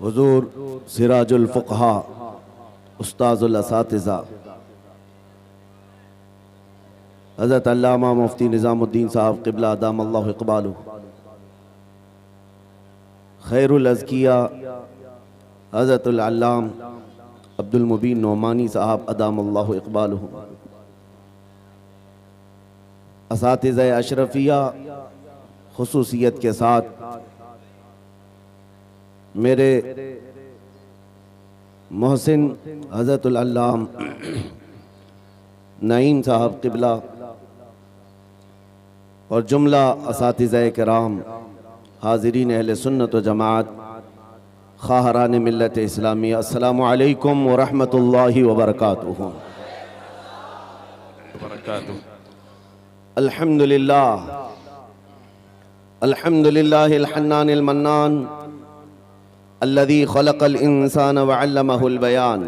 हुजूर सिराजुल फुक़हा उस्ताज़ुल असातिज़ा हज़रत अल्लामा मुफ्ती निज़ामुद्दीन साहब क़िबला अदामल्लाहु इक़बालहु, खैरुल अज़किया हज़रतुल अल्लाम अब्दुल मुबीन नोमानी साहब अदामल्लाहु इक़बालहु, असातिज़ा अशरफिया खुसूसियत के साथ मेरे मोहसिन हज़रतुल अल्लाम नईम साहब क़िबला और जुमला असातिज़ा किराम, हाज़रीन अहले सुन्नत व जमात, ख़ाहरान मिल्लत इस्लामिया, अस्सलामु अलैकुम व रहमतुल्लाहि व बरकातुहू। अल्हम्दुलिल्लाह अल्हम्दुलिल्लाहिल हन्नानिल मन्नान अल्लज़ी ख़लक़ल इंसान व अल्लमहुल बयान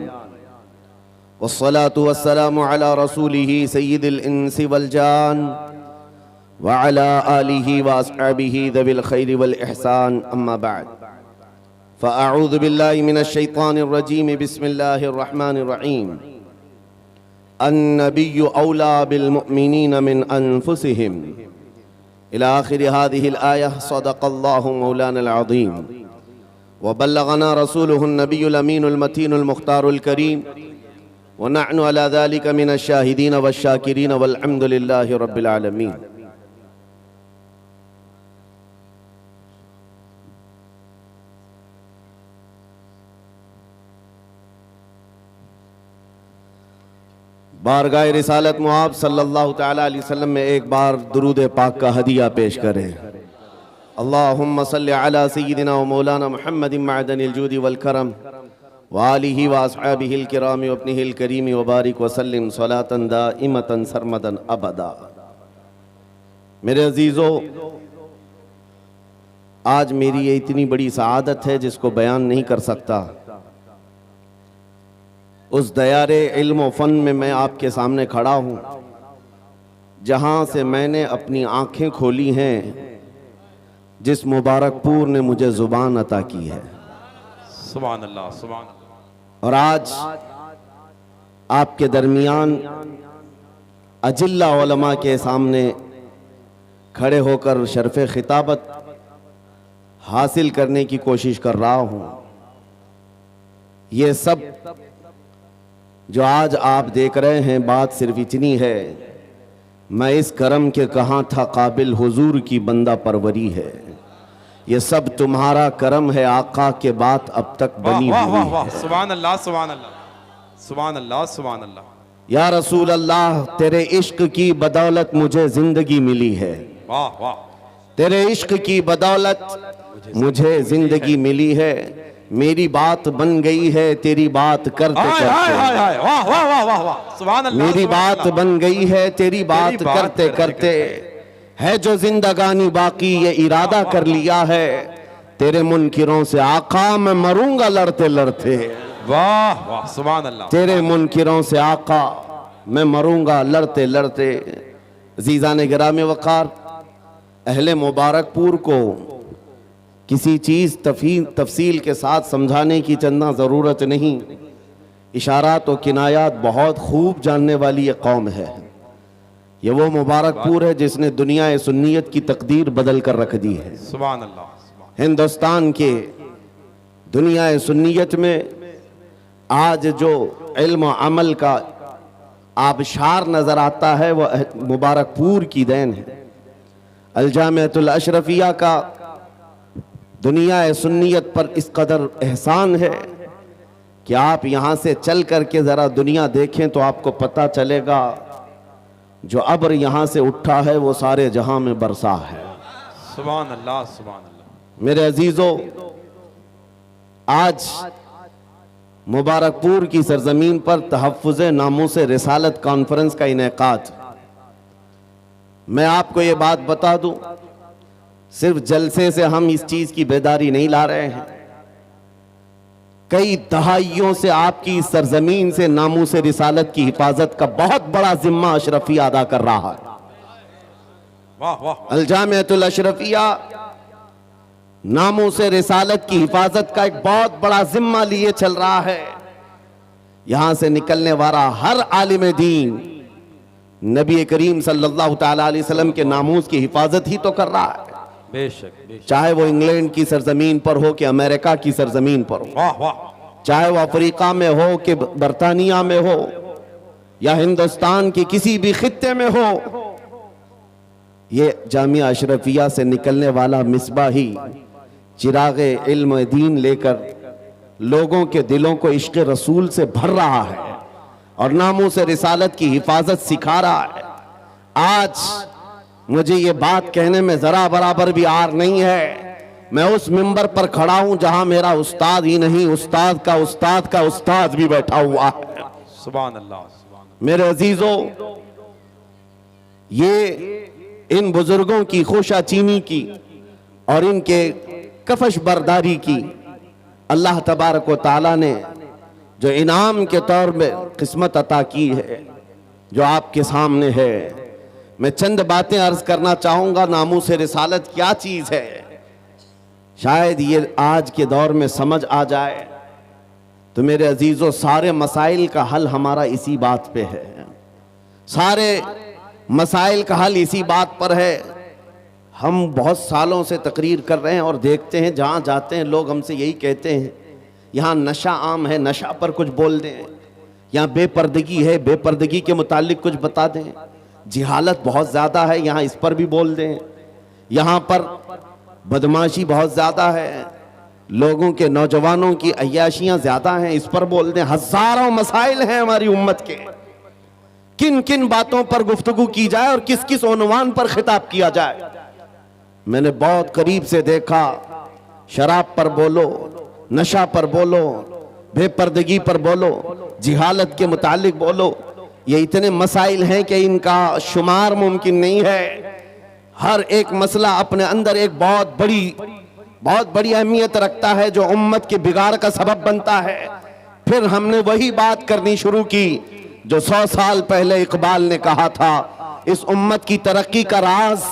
वस्सलातु वस्सलामु अला रसूलिही सय्यिदिल इंसी वल जान व अला आलिही व अस्हाबिही ज़विल खैरि वल इहसान, अम्मा बअद, फ़अऊज़ु बिल्लाहि मिनश शैतानिर रजीम, बिस्मिल्लाहिर रहमानिर रहीम। अन्नबिय्यु औला बिल मुअमिनीन मिन अनफुसिहिम इला आखिरि हाज़िहिल आया, सदक़ल्लाहु मौलानल अज़ीम व बल्लगना रसूलुहुन नबियुल अमीनुल मतीनुल मुख्तारुल करीम व नहनु अला ज़ालिका मिनश शाहिदीन वश्शाकिरीन वल्हम्दुलिल्लाहि रब्बिल आलमीन। बारगाह रिसालत मुआब सल्लल्लाहु तआला अलैहि वसल्लम में एक बार दुरूद पाक का हदिया पेश करें। अल्लाहुम्मा सल्लि अला सय्यिदिना व मौलाना मुहम्मदिन मअदनिल जूदि वल करम व आलिहि व अस्हाबिहिल किराम व इब्निहिल करीम व बारिक व सल्लिम सलातन दाइमतन सरमदन अबदा। मेरे अजीज़ों, आज मेरी ये इतनी बड़ी सआदत है जिसको बयान नहीं कर सकता। उस दयारे इल्म व फ़न में मैं आपके सामने खड़ा हूँ जहाँ से मैंने अपनी आँखें खोली हैं, जिस मुबारकपुर ने मुझे ज़ुबान अता की है। सुभान अल्लाह, सुभान अल्लाह। और आज आपके दरमियान अजिल्ला उलमा के सामने खड़े होकर शर्फ़े खिताबत हासिल करने की कोशिश कर रहा हूँ। ये सब जो आज आप देख रहे हैं, बात सिर्फ इतनी है, मैं इस करम के कहाँ था काबिल हुजूर की बंदा परवरी है। ये सब तुम्हारा करम है आका के बात अब तक बनी हुई है। सुभान अल्लाह, सुभान अल्लाह, सुभान अल्लाह, सुभान अल्लाह। या रसूल अल्लाह, तेरे इश्क की बदौलत मुझे जिंदगी मिली है। वाह वाह, तेरे इश्क की बदौलत मुझे जिंदगी मिली है। मेरी बात बन गई है तेरी बात करते करते। वाह वाह वाह वाह वाह, सुभान अल्लाह। मेरी बात बन गई है तेरी बात करते करते, है जो जिंदगानी बाकी ये इरादा कर लिया है, तेरे मुनकिरों से आका मैं मरूंगा लड़ते लड़ते। वाह वाह, सुभान अल्लाह। तेरे मुनकिरों से आका मैं मरूंगा लड़ते लड़ते। अज़ीज़ान गिराम वक़ार, अहले मुबारकपुर को किसी चीज़ तफसील के साथ समझाने की चंदा ज़रूरत नहीं। इशारात और किनायात बहुत खूब जानने वाली ये कौम है। ये वो मुबारकपुर है जिसने दुनिया सुन्नियत की तकदीर बदल कर रख दी है। सुभान अल्लाह। हिंदुस्तान के दुनिया सुन्नियत में आज जो इल्म अमल का आबशार नज़र आता है वो मुबारकपुर की देन है। अल-जामिअतुल अशरफिया का दुनिया सुन्नियत पर इस कदर एहसान है कि आप यहाँ से चल करके ज़रा दुनिया देखें तो आपको पता चलेगा जो अब्र यहाँ से उठा है वो सारे जहां में बरसा है। सुभान अल्लाह, सुभान अल्लाह। मेरे अजीजों, आज मुबारकपुर की सरजमीन पर तहफ़्फ़ुज़ नामूस रिसालत कॉन्फ्रेंस का इनेकाद। मैं आपको ये बात बता दूं, सिर्फ जलसे से हम इस चीज़ की बेदारी नहीं ला रहे हैं। कई दहाइयों से आपकी सरजमीन से नामूस रिसालत की हिफाजत का बहुत बड़ा जिम्मा अशरफिया अदा कर रहा है। वाह वाह। अल-जामिअतुल अशरफिया नामों से रिसालत की हिफाजत का एक बहुत बड़ा जिम्मा लिए चल रहा है। यहां से निकलने वाला हर आलिम दीन नबी करीम सल्लल्लाहु ताला अलैहि वसल्लम के नामूस की हिफाजत ही तो कर रहा है। बेशक बेशक। चाहे वो इंग्लैंड की सरजमीन पर हो कि अमेरिका की सरजमीन पर हो, वाह वाह। चाहे वो अफ्रीका में हो कि बरतानिया में हो या हिंदुस्तान के किसी भी खित्ते में हो, ये जामिया अशरफिया से निकलने वाला मिसबाही चिरागे इल्म दीन लेकर लोगों के दिलों को इश्क रसूल से भर रहा है और नामों से रिसालत की हिफाजत सिखा रहा है। आज मुझे ये बात कहने में जरा बराबर भी आर नहीं है। मैं उस मिंबर पर खड़ा हूं जहां मेरा उस्ताद ही नहीं, उस्ताद का उस्ताद का उस्ताद भी बैठा हुआ है। सुभान अल्लाह सुभान अल्लाह। मेरे अजीजों, ये इन बुजुर्गों की खोशाचीनी की और इनके कफश बरदारी की अल्लाह तबारक व ताला ने जो इनाम के तौर में किस्मत अता की है, जो आपके सामने है। मैं चंद बातें अर्ज करना चाहूंगा। नामों से रिसालत क्या चीज है, शायद ये आज के दौर में समझ आ जाए तो मेरे अजीजों, सारे मसाइल का हल हमारा इसी बात पे है। सारे मसाइल का हल इसी बात पर है। हम बहुत सालों से तकरीर कर रहे हैं और देखते हैं जहां जाते हैं लोग हमसे यही कहते हैं, यहाँ नशा आम है, नशा पर कुछ बोल दें, यहाँ बेपर्दगी है, बेपर्दगी के मुतालिक कुछ बता दें, जिहालत बहुत ज़्यादा है, यहाँ इस पर भी बोल दें, यहाँ पर बदमाशी बहुत ज़्यादा है, लोगों के नौजवानों की अय्याशियाँ ज़्यादा हैं, इस पर बोल दें। हज़ारों मसाइल हैं हमारी उम्मत के, किन किन बातों पर गुफ्तगू की जाए और किस किस उन्वान पर खिताब किया जाए। मैंने बहुत करीब से देखा, शराब पर बोलो, नशा पर बोलो, बेपर्दगी पर बोलो, जिहालत के मुतालिक बोलो, ये इतने मसाइल हैं कि इनका शुमार मुमकिन नहीं है। हर एक मसला अपने अंदर एक बहुत बड़ी अहमियत रखता है जो उम्मत के बिगाड़ का सबब बनता है। फिर हमने वही बात करनी शुरू की जो 100 साल पहले इकबाल ने कहा था, इस उम्मत की तरक्की का राज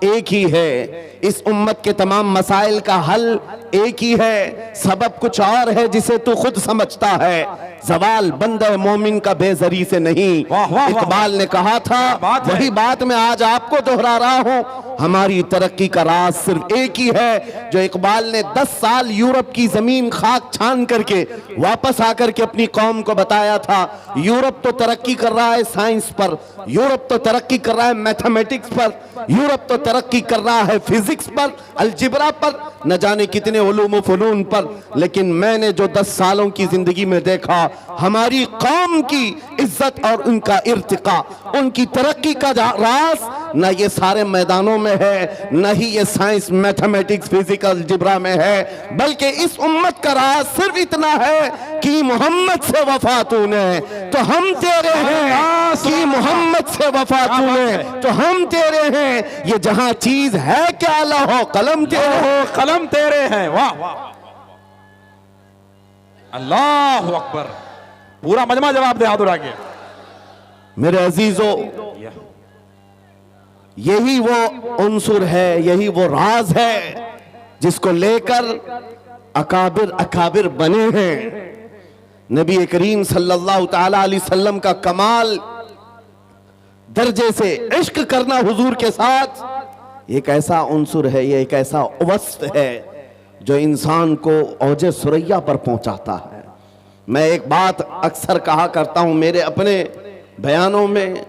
एक ही है, इस उम्मत के तमाम मसाइल का हल एक ही है, सबब कुछ और है जिसे तू खुद समझता है, सवाल बंदे मोमिन का बेजरी से नहीं। इकबाल ने कहा था, वही बात मैं आज आपको दोहरा रहा हूं। हमारी तरक्की का राज सिर्फ एक ही है जो इकबाल ने 10 साल यूरोप की जमीन खाक छान करके वापस आकर के अपनी कौम को बताया था। यूरोप तो तरक्की कर रहा है साइंस पर, यूरोप तो तरक्की कर रहा है मैथमेटिक्स पर, यूरोप तो तरक्की कर रहा है फिजिक्स पर, अलजिब्रा पर, न जाने कितने उलूम फनून पर, लेकिन मैंने जो 10 सालों की जिंदगी में देखा, हमारी कौम की इज्जत और उनका इर्तिका, उनकी तरक्की का राज न ये सारे मैदानों में है, न ही ये साइंस मैथमेटिक्स फिजिक्स अलजिब्रा में है, बल्कि इस उम्मत का राज सिर्फ इतना है कि मोहम्मद से वफा तूने तो हम तेरे हैं, कि मोहम्मद से वफा तूने तो हम तेरे हैं। ये जहां चीज है क्या लहो कलम तेरे हो, कलम तेरे हैं। वाह वाह, अल्लाह अकबर। पूरा मजमा जवाब दे हाथ उठा के। मेरे अजीजों, यही वो उन्सुर है, यही वो राज है जिसको लेकर अकाबिर बने हैं। नबी करीम सल्लल्लाहु ताला अलैहि वसल्लम का कमाल दर्जे से इश्क करना हुजूर के साथ एक ऐसा उन्सुर है, ये एक ऐसा वस्फ है जो इंसान को औजे सुरैया पर पहुंचाता है। मैं एक बात अक्सर कहा करता हूं मेरे अपने बयानों में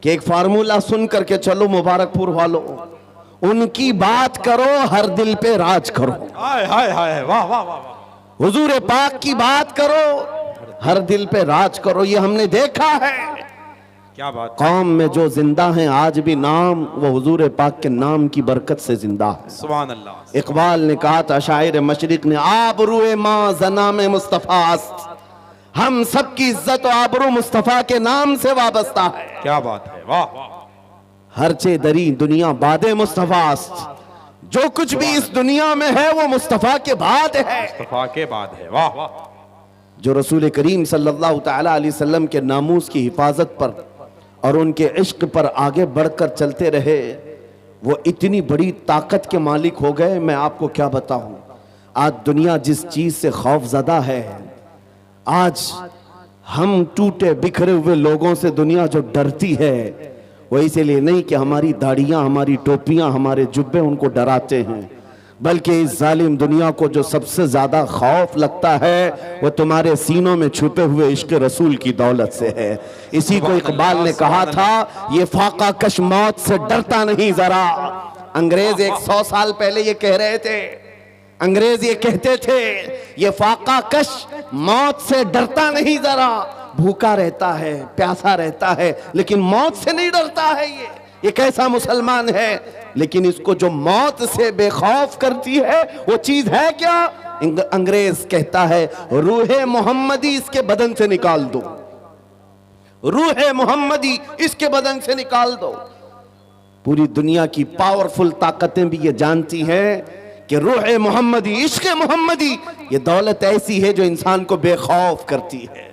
कि एक फार्मूला सुन करके चलो मुबारकपुर वालों, उनकी बात करो हर दिल पे राज करो। हाय हाय हाय, वाह वाह वाह। हुजूर पाक की बात करो हर दिल पे राज करो। ये हमने देखा है, क्या बात। कौम में जो जिंदा हैं आज भी नाम वो हुजूर पाक के नाम की बरकत से जिंदा है। सुभान अल्लाह। इकबाल ने कहा था, शायर मशरिक ने, आबरूए माँ ज़नाम मुस्तफ़ा, हम सबकी इज्जत और आबरू मुस्तफ़ा के नाम से वाबस्ता है। क्या बात है, वाह वाह। हरचे दरी दुनिया बादे मुस्तफ़ा, जो कुछ भी इस दुनिया में है वो मुस्तफ़ा के बाद है, मुस्तफ़ा के बाद है। वाह वाह। जो रसूल करीम सल्लल्लाहु ताला अलैहि वसल्लम के नामूस की हिफाजत पर और उनके इश्क पर आगे बढ़कर चलते रहे, वो इतनी बड़ी ताकत के मालिक हो गए, मैं आपको क्या बताऊं। आज दुनिया जिस चीज से खौफजदा है, आज हम टूटे बिखरे हुए लोगों से दुनिया जो डरती है, वो इसीलिए नहीं कि हमारी दाढ़ियां, हमारी टोपियां, हमारे जुब्बे उनको डराते हैं, बल्कि इस जालिम दुनिया को जो सबसे ज्यादा खौफ लगता है वो तुम्हारे सीनों में छुपे हुए इश्क रसूल की दौलत से है। इसी को इकबाल ने कहा था, ये फाका कश मौत से डरता नहीं जरा। अंग्रेज 100 साल पहले ये कह रहे थे, अंग्रेज ये कहते थे, ये फाका कश मौत से डरता नहीं जरा। भूखा रहता है, प्यासा रहता है, लेकिन मौत से नहीं डरता है। ये कैसा मुसलमान है। लेकिन इसको जो मौत से बेखौफ करती है वो चीज है क्या? अंग्रेज कहता है, रूहे मोहम्मदी इसके बदन से निकाल दो, रूहे मोहम्मदी इसके बदन से निकाल दो। पूरी दुनिया की पावरफुल ताकतें भी ये जानती हैं कि रूहे मोहम्मदी, इश्क मोहम्मदी, ये दौलत ऐसी है जो इंसान को बेखौफ करती है,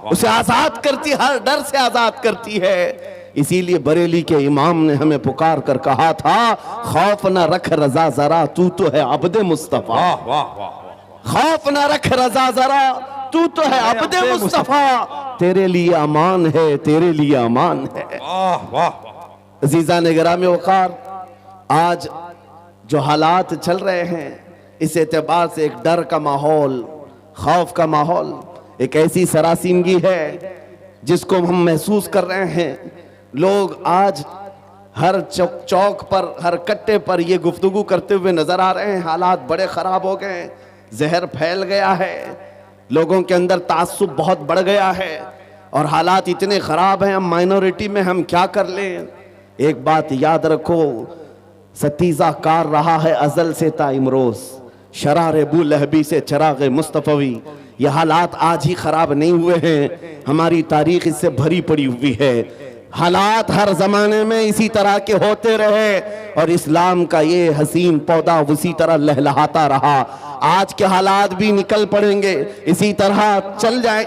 उसे आजाद करती, हर डर से आजाद करती है। इसीलिए बरेली के इमाम ने हमें पुकार कर कहा था, खौफ न रख रजा जरा, तू तो है अब्दे मुस्तफा। खौफ न रख रजा जरा, तू तो है अब्दे मुस्तफा, तेरे लिए अमान है, तेरे लिए अमान है। अजीजा ने गिरामी वकार, आज जो हालात चल रहे हैं, इस एतबार से एक डर का माहौल, खौफ का माहौल, एक ऐसी सरासीनगी है जिसको हम महसूस कर रहे हैं। लोग आज हर चौक पर, हर कट्टे पर ये गुफ्तगू करते हुए नजर आ रहे हैं, हालात बड़े खराब हो गए हैं, जहर फैल गया है, लोगों के अंदर तासुब बहुत बढ़ गया है और हालात इतने खराब हैं, हम माइनॉरिटी में हम क्या कर लें। एक बात याद रखो, सतीजा कार रहा है अजल से ता इमरोज, शरार बू लहबी से चराग मुस्तफवी। ये हालात आज ही खराब नहीं हुए हैं, हमारी तारीख इससे भरी पड़ी हुई है। हालात हर जमाने में इसी तरह के होते रहे और इस्लाम का ये हसीन पौधा उसी तरह लहलहाता रहा। आज के हालात भी निकल पड़ेंगे, इसी तरह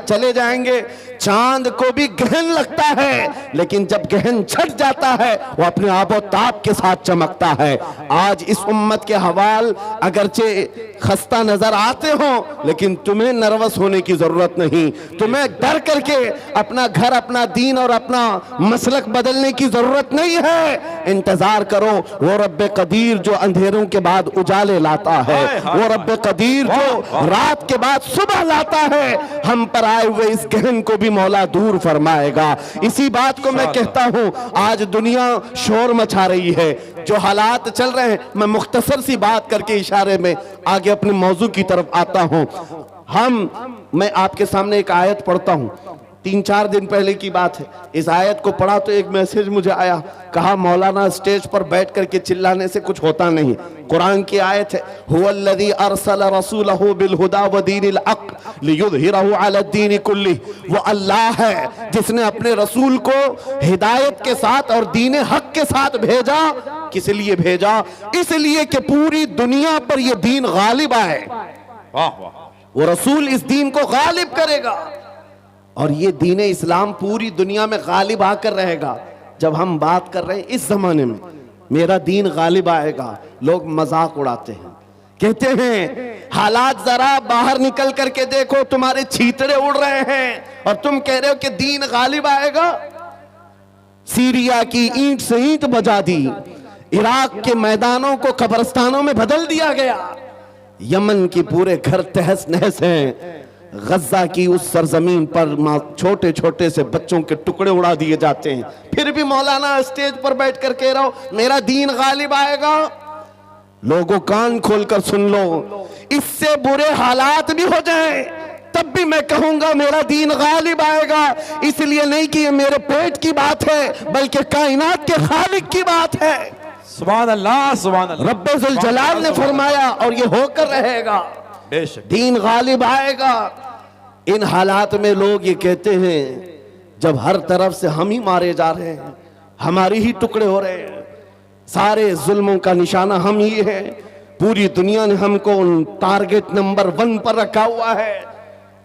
चले जाएंगे। चांद को भी गहन लगता है, लेकिन जब गहन छट जाता है वो अपने आबो ताब के साथ चमकता है। आज इस उम्मत के हवाल अगरचे खस्ता नजर आते हो, लेकिन तुम्हें नर्वस होने की जरूरत नहीं, तुम्हें डर करके अपना घर, अपना दीन और अपना मसलक बदलने की जरूरत नहीं है। इंतजार करो, वो रब्बे कदीर जो अंधेरों के बाद उजाले लाता है, वो रब्बे कदीर जो रात के बाद सुबह लाता है, हम पर आए हुए इस गहन को भी मौला दूर फरमाएगा। इसी बात को मैं कहता हूं, आज दुनिया शोर मचा रही है, जो हालात चल रहे हैं, मैं मुख्तसर सी बात करके इशारे में आगे अपने मौजू की तरफ आता हूं। मैं आपके सामने एक आयत पढ़ता हूं, 3-4 दिन पहले की बात है। इस आयत को पढ़ा तो एक मैसेज मुझे आया, कहा मौलाना स्टेज पर बैठ करके चिल्लाने से कुछ होता नहीं। कुरान की आयत है, हुवल्लज़ी अरसल रसूलहु बिल हुदा व दीनिल हक़ लियुज़हिरहु अला दीनि कुल्ली। वो अल्लाह है जिसने अपने रसूल को हिदायत के साथ और दीन हक के साथ भेजा। किस लिए भेजा? इसलिए कि पूरी दुनिया पर यह दीन गालिब आए। वो रसूल इस दीन को गालिब करेगा और ये दीन इस्लाम पूरी दुनिया में गालिब आकर रहेगा। जब हम बात कर रहे हैं इस जमाने में मेरा दीन गालिब आएगा, लोग मजाक उड़ाते हैं, कहते हैं हालात जरा बाहर निकल करके देखो, तुम्हारे छींतरे उड़ रहे हैं और तुम कह रहे हो कि दीन गालिब आएगा। सीरिया की ईंट से ईंट बजा दी, इराक के मैदानों को कब्रिस्तानों में बदल दिया गया, यमन की पूरे घर तहस नहस हैं, गज्जा की उस सरजमीन पर छोटे छोटे से बच्चों के टुकड़े उड़ा दिए जाते हैं, फिर भी मौलाना स्टेज पर बैठ कर कह रहा हो मेरा दीन गालिब आएगा। लोगों कान खोलकर सुन लो, इससे बुरे हालात भी हो जाएं तब भी मैं कहूंगा मेरा दीन गालिब आएगा। इसलिए नहीं कि ये मेरे पेट की बात है, बल्कि कायनात के खालिक की बात है। सुभान अल्लाह, सुभान अल्लाह। रब्बे जुल जलाल ने फरमाया और ये होकर रहेगा, दीन गालिब आएगा। इन हालात में लोग ये कहते हैं जब हर तरफ से हम ही मारे जा रहे हैं, हमारी ही टुकड़े हो रहे हैं, सारे जुल्मों का निशाना हम ही है, पूरी दुनिया ने हमको टारगेट नंबर 1 पर रखा हुआ है।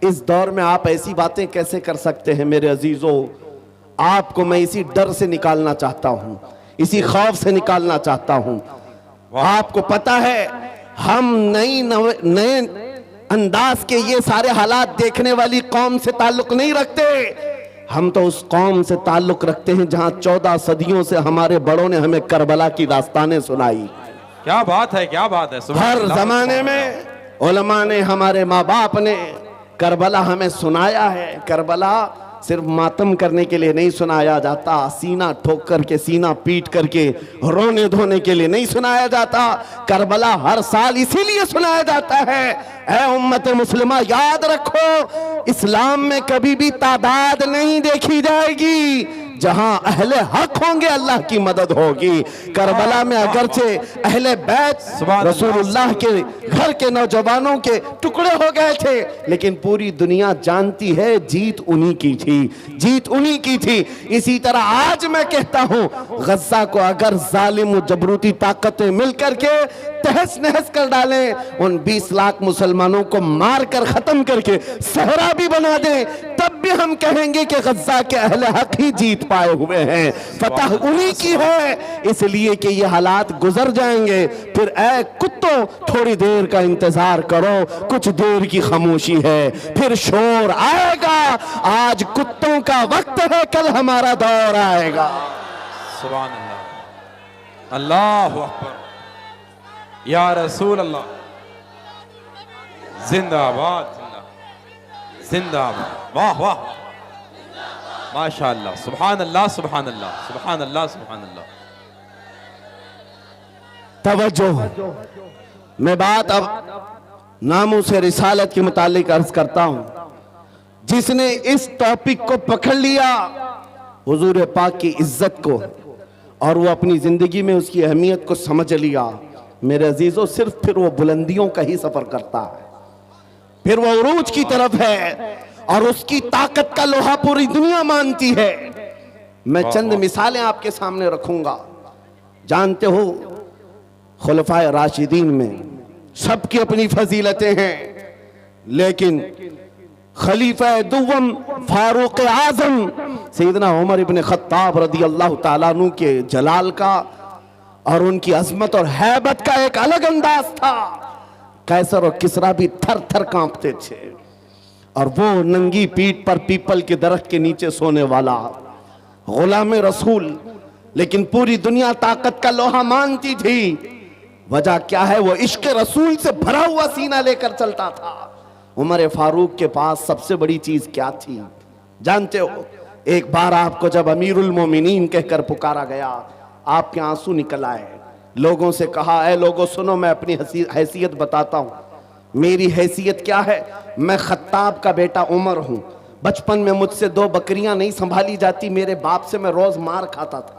इस दौर में आप ऐसी बातें कैसे कर सकते हैं? मेरे अजीजों, आपको मैं इसी डर से निकालना चाहता हूं, इसी खौफ से निकालना चाहता हूं। आपको पता है हम नए अंदाज के ये सारे हालात देखने वाली कौम से ताल्लुक नहीं रखते। हम तो उस कौम से ताल्लुक रखते हैं जहां 14 सदियों से हमारे बड़ों ने हमें करबला की दास्तानें सुनाई। क्या बात है, क्या बात है। हर जमाने में उलमा ने, हमारे माँ बाप ने करबला हमें सुनाया है। करबला सिर्फ मातम करने के लिए नहीं सुनाया जाता, सीना ठोक करके, सीना पीट करके रोने धोने के लिए नहीं सुनाया जाता। करबला हर साल इसीलिए सुनाया जाता है, ऐ उम्मत मुस्लिमा याद रखो, इस्लाम में कभी भी तादाद नहीं देखी जाएगी। जहां अहले हक होंगे अल्लाह की मदद होगी। करबला में अगरचे अहले बैत रसूलुल्लाह के घर के नौजवानों के टुकड़े हो गए थे, लेकिन पूरी दुनिया जानती है जीत उन्हीं की थी, जीत उन्हीं की थी। इसी तरह आज मैं कहता हूं, गज्जा को अगर जालिम जबरूती ताकतें मिलकर के तहस नहस कर डालें, उन 20 लाख मुसलमानों को मार कर खत्म करके सहरा भी बना दें, तब भी हम कहेंगे कि गज्जा के अहले हक ही जीत पाए हुए हैं, फतह उन्हीं की है। इसलिए कि ये हालात गुजर जाएंगे। फिर ऐ कुत्तों थोड़ी देर का इंतजार करो, कुछ देर की खामोशी है, फिर शोर आएगा। आज कुत्तों का वक्त है, कल हमारा दौर आएगा। सुभान अल्लाह, अल्लाहु अकबर, या रसूल अल्लाह, जिंदाबाद जिंदाबाद, वाह वाह, माशाअल्लाह, सुभान अल्लाह, सुभान अल्लाह, सुभान अल्लाह, सुभान अल्लाह। तवज्जो, मैं बात अब नामों से रिसालत के मुतालिक अर्ज करता हूं। जिसने इस टॉपिक को पकड़ लिया, हुजूर पाक की इज्जत को, और वो अपनी जिंदगी में उसकी अहमियत को समझ लिया, मेरे अजीजों, सिर्फ फिर वो बुलंदियों का ही सफर करता है, फिर वो उरूज की तरफ है, और उसकी ताकत का लोहा पूरी दुनिया मानती है। मैं चंद मिसालें आपके सामने रखूंगा। जानते हो, खुलफाए राशिदीन में सबकी अपनी फजीलतें हैं, लेकिन खलीफा दुव्वम फारूक आजम सैयदना उमर इब्न खत्ताब रदी अल्लाह ताला अन्हु के जलाल का और उनकी अजमत और हैबत का एक अलग अंदाज था। कैसर और किसरा भी थर थर कांपते थे, और वो नंगी पीठ पर पीपल के दरख्त के नीचे सोने वाला गुलाम रसूल, लेकिन पूरी दुनिया ताकत का लोहा मानती थी। वजह क्या है? वो इश्क रसूल से भरा हुआ सीना लेकर चलता था। उमर फारूक के पास सबसे बड़ी चीज क्या थी जानते हो? एक बार आपको जब अमीरुल मोमिनीन कहकर पुकारा गया, आपके आंसू निकल आए। लोगों से कहा, ऐ लोगों सुनो, मैं अपनी हैसियत बताता हूं। मेरी हैसियत क्या है? मैं खत्ताब का बेटा उमर हूं। बचपन में मुझसे 2 बकरियां नहीं संभाली जाती, मेरे बाप से मैं रोज मार खाता था।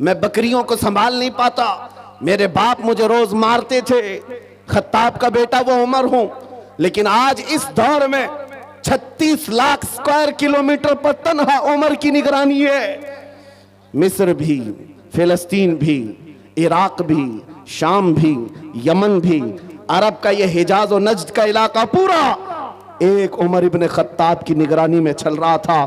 मैं बकरियों को संभाल नहीं पाता, मेरे बाप मुझे रोज मारते थे। खत्ताब का बेटा वो उमर हूं, लेकिन आज इस दौर में 36 लाख स्क्वायर किलोमीटर पर तन्हा उमर की निगरानी है। मिस्र भी, फिलिस्तीन भी, इराक भी, शाम भी, यमन भी, अरब का ये हिजाज और नज्द का इलाका पूरा एक उमर इब्न खत्ताब की निगरानी में चल रहा था,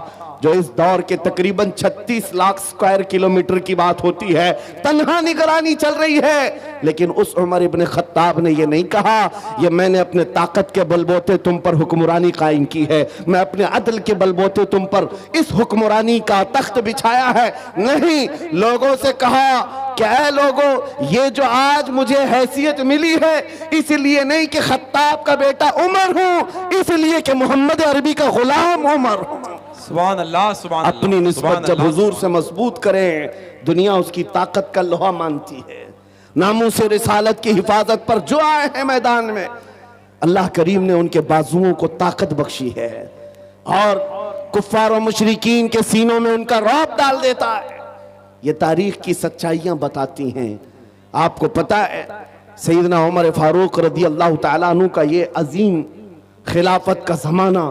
जो इस दौर के तकरीबन 36 लाख स्क्वायर किलोमीटर की बात होती है। तन्हा निगरानी चल रही है, लेकिन उस उमर इब्न खत्ताब ने यह नहीं कहा, ये मैंने अपने ताकत के बलबोते तुम पर हुक्मरानी कायम की है, मैं अपने अदल के बलबोते तुम पर इस हुक्मरानी का तख्त बिछाया है। नहीं, लोगों से कहा क्या लोगों, ये जो आज मुझे हैसियत मिली है इसलिए नहीं कि खत्ताब का बेटा उमर हूं, इसलिए कि मोहम्मद अरबी का गुलाम उमर हूं। सुभान अल्लाह, सुभान अल्लाह। अपनी निस्बत जब हुजूर से मजबूत करें, दुनिया उसकी ताकत का लोहा मानती है। नामों से रिसालत की हिफाजत पर जो आए हैं मैदान में, अल्लाह करीम ने उनके बाजुओं को ताकत बख्शी है, और कुफ्फार और मुशरिकीन के सीनों में उनका रौब डाल देता है। ये तारीख की सच्चाइयां बताती हैं। आपको पता है, सैयदना उमर फारूक रदी अल्लाह ताला अन्हु का ये अजीम खिलाफत का जमाना,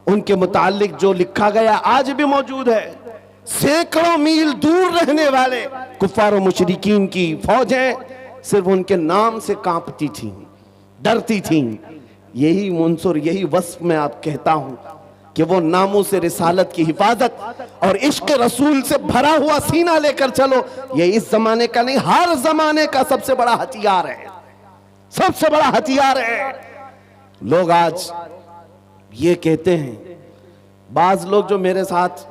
उनके मुतालिक जो लिखा गया आज भी मौजूद है। सैकड़ों मील दूर रहने वाले कुफ्फार और मुशरिकीन की फौजें सिर्फ उनके नाम से कांपती थीं, डरती थीं। यही मुंसुर, यही वस्फ में आप कहता हूं कि वो नामूस रिसालत की हिफाजत और इश्क रसूल से भरा हुआ सीना लेकर चलो। ये इस जमाने का नहीं, हर जमाने का सबसे बड़ा हथियार है, सबसे बड़ा हथियार है। लोग आज ये कहते हैं, बाज लोग जो मेरे साथ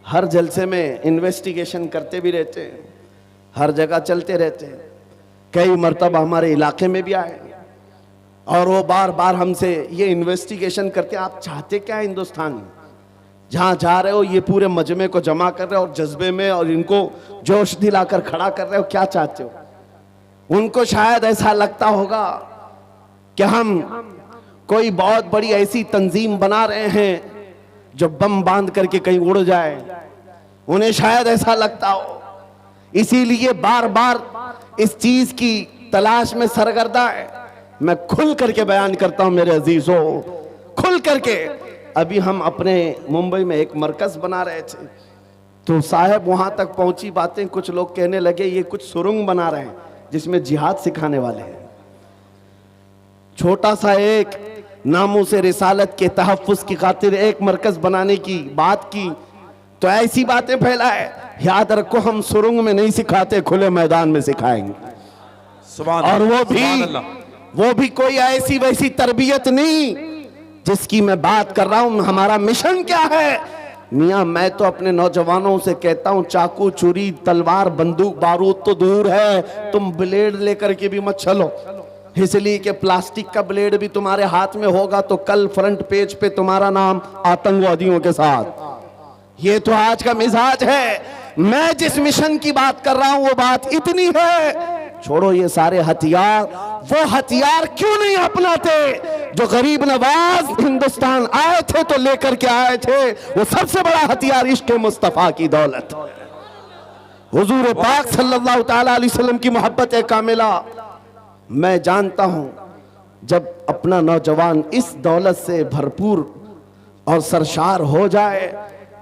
हर जलसे में इन्वेस्टिगेशन करते भी रहते हैं, हर जगह चलते रहते हैं, कई मर्तबा हमारे इलाके में भी आए और वो बार बार हमसे ये इन्वेस्टिगेशन करते, आप चाहते क्या हिंदुस्तान में? जहां जा रहे हो ये पूरे मजमे को जमा कर रहे हो और जज्बे में और इनको जोश दिलाकर खड़ा कर रहे हो, क्या चाहते हो? उनको शायद ऐसा लगता होगा कि हम कोई बहुत बड़ी ऐसी तंजीम बना रहे हैं जो बम बांध करके कहीं उड़ जाए, उन्हें शायद ऐसा लगता हो। इसीलिए बार बार इस चीज की तलाश में सरगर्दा है। मैं खुल करके बयान करता हूं मेरे अजीजों, खुल करके। अभी हम अपने मुंबई में एक मरकज बना रहे थे, तो साहब वहां तक पहुंची बातें, कुछ लोग कहने लगे ये कुछ सुरंग बना रहे हैं जिसमें जिहाद सिखाने वाले हैं। छोटा सा एक नामूस रिसालत के तहफ्फुज की खातिर एक मरकज बनाने की बात की तो ऐसी बातें फैलाए। याद रखो, हम सुरंग में नहीं सिखाते, खुले मैदान में सिखाएंगे। और वो भी कोई ऐसी वैसी तरबियत नहीं जिसकी मैं बात कर रहा हूं। हमारा मिशन क्या है मियां? मैं तो अपने नौजवानों से कहता हूं, चाकू छुरी तलवार बंदूक बारूद तो दूर है, तुम ब्लेड लेकर के भी मत चलो, इसलिए कि प्लास्टिक का ब्लेड भी तुम्हारे हाथ में होगा तो कल फ्रंट पेज पे तुम्हारा नाम आतंकवादियों के साथ। ये तो आज का मिजाज है। मैं जिस मिशन की बात कर रहा हूं वो बात इतनी है, छोड़ो ये सारे हथियार। वो हथियार क्यों नहीं अपनाते जो गरीब नवाज हिंदुस्तान आए थे तो लेकर के आए थे? वो सबसे बड़ा हथियार इश्क मुस्तफा की दौलत, हुजूर पाक सल्लल्लाहु तआला अलैहि वसल्लम की मोहब्बत कामिला। मैं जानता हूं जब अपना नौजवान इस दौलत से भरपूर और सरशार हो जाए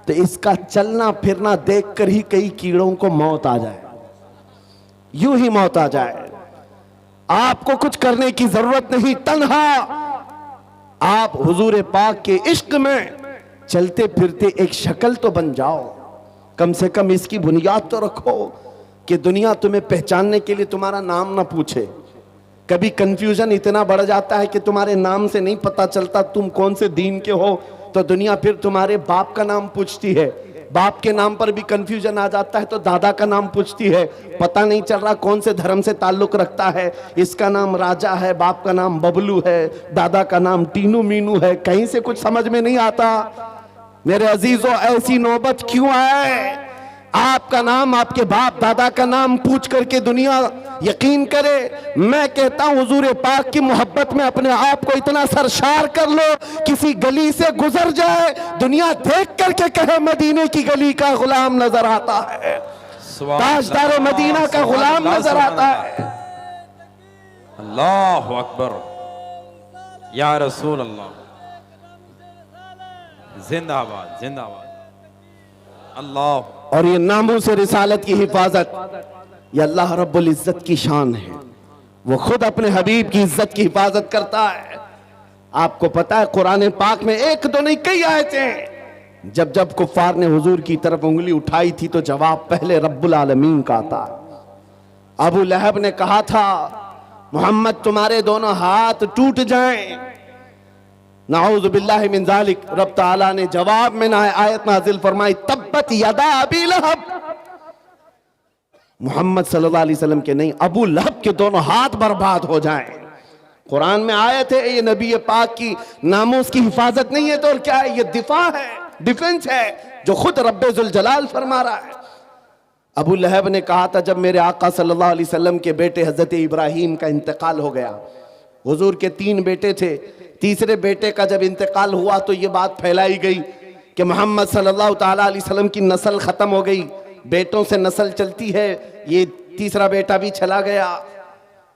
तो इसका चलना फिरना देखकर ही कई कीड़ों को मौत आ जाए, यूं ही मौत आ जाए। आपको कुछ करने की जरूरत नहीं, तन्हा आप हुजूर पाक के इश्क में चलते फिरते एक शक्ल तो बन जाओ। कम से कम इसकी बुनियाद तो रखो कि दुनिया तुम्हें पहचानने के लिए तुम्हारा नाम ना पूछे। कभी कंफ्यूजन इतना बढ़ जाता है कि तुम्हारे नाम से नहीं पता चलता तुम कौन से दीन के हो, तो दुनिया फिर तुम्हारे बाप का नाम पूछती है। बाप के नाम पर भी कंफ्यूजन आ जाता है तो दादा का नाम पूछती है। पता नहीं चल रहा कौन से धर्म से ताल्लुक रखता है, इसका नाम राजा है, बाप का नाम बबलू है, दादा का नाम टीनू मीनू है, कहीं से कुछ समझ में नहीं आता। मेरे अजीजों, ऐसी नौबत क्यों आए? आपका नाम, आपके बाप दादा का नाम पूछ करके दुनिया यकीन करे। मैं कहता हूं हुजूर पाक की मोहब्बत में अपने आप को इतना सरशार कर लो, किसी गली से गुजर जाए दुनिया देख करके कहे मदीने की गली का गुलाम नजर आता है, ताजदार मदीना का गुलाम नजर आता है। अल्लाह अकबर, या रसूल अल्लाह, जिंदाबाद जिंदाबाद अल्लाह। और ये नामों से रिसालत की हिफाजत ये अल्लाह रब्बुल इज्जत की शान है। वो खुद अपने हबीब की इज्जत की हिफाजत करता है। आपको पता है कुरान पाक में एक दो नहीं कई आयतें जब जब कुफ्फार ने हुजूर की तरफ उंगली उठाई थी तो जवाब पहले रब्बुल आलमीन का था। अबू लहब ने कहा था मोहम्मद तुम्हारे दोनों हाथ टूट जाएं, नाऊज़ु बिल्लाहि मिन ज़ालिक। रब ताला ने जवाब में ना आयत नाजिल फरमाई तब्बत यदा अबी लहब। मोहम्मद सल्लल्लाहु अलैहि वसल्लम के नहीं, अबू लहब के दोनों हाथ बर्बाद हो जाएं। कुरान में आयत है, ये नबी पाक की नामूस की हिफाजत नहीं है तो और क्या है? ये दिफा है, डिफेंस है जो खुद रब्बे जुल जलाल फरमा रहा है। अबू लहब ने कहा था जब मेरे आका सल्लल्लाहु अलैहि वसल्लम के बेटे हजरत इब्राहीम का इंतकाल हो गया, हुजूर के 3 बेटे थे, तीसरे बेटे का जब इंतकाल हुआ तो ये बात फैलाई गई कि मोहम्मद सल्लल्लाहु ताला अलैहि वसल्लम की नस्ल खत्म हो गई, बेटों से नस्ल चलती है, ये तीसरा बेटा भी चला गया।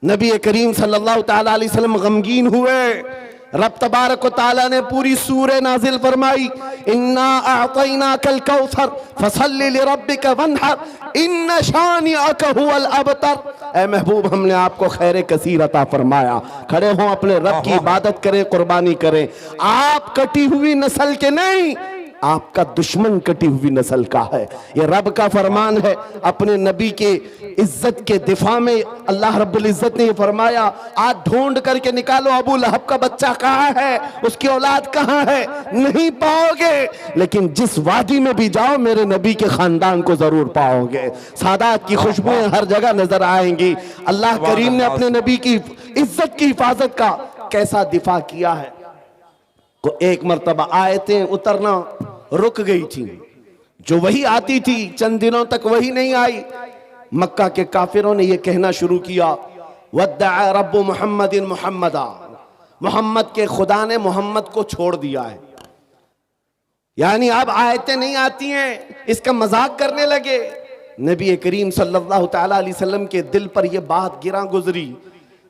नबी करीम सल्लल्लाहु ताला अलैहि वसल्लम गमगीन हुए, रब तबारक व तआला ने पूरी सूरह नाजिल फरमाई, इन्ना अअतैनाकल कौसर फसल्लि लिरब्बिका वन्हर इन्न शानिअका हुवल अबतर। ए महबूब, हमने आपको खैर कसीर अता फरमाया। खड़े हों, अपने रब की इबादत करें, कुर्बानी करें। आप कटी हुई नस्ल के नहीं, आपका दुश्मन कटी हुई नस्ल का है। ये रब का फरमान है। अपने नबी के इज्जत के दिफा में अल्लाह रब्बुल इज्जत ने फरमाया, आज ढूंढ करके निकालो अबू लहब का बच्चा कहाँ है, उसकी औलाद कहाँ है, नहीं पाओगे। लेकिन जिस वादी में भी जाओ, मेरे नबी के खानदान को जरूर पाओगे। सादात की खुशबुएं हर जगह नजर आएंगी। अल्लाह करीम ने अपने नबी की इज्जत की हिफाजत का कैसा दिफा किया है। को एक मर्तबा आयतें उतरना रुक गई थी। जो वही आती थी, चंद दिनों तक वही नहीं आई। मक्का के काफिरों ने यह कहना शुरू किया, वद्दअ रब्बु मुहम्मदिन मुहम्मदा, मोहम्मद के खुदा ने मोहम्मद को छोड़ दिया है। यानी अब आयतें नहीं आती हैं, इसका मजाक करने लगे। नबी करीम सल्लल्लाहु तआला अलैहि वसल्लम के दिल पर यह बात गिरा गुजरी।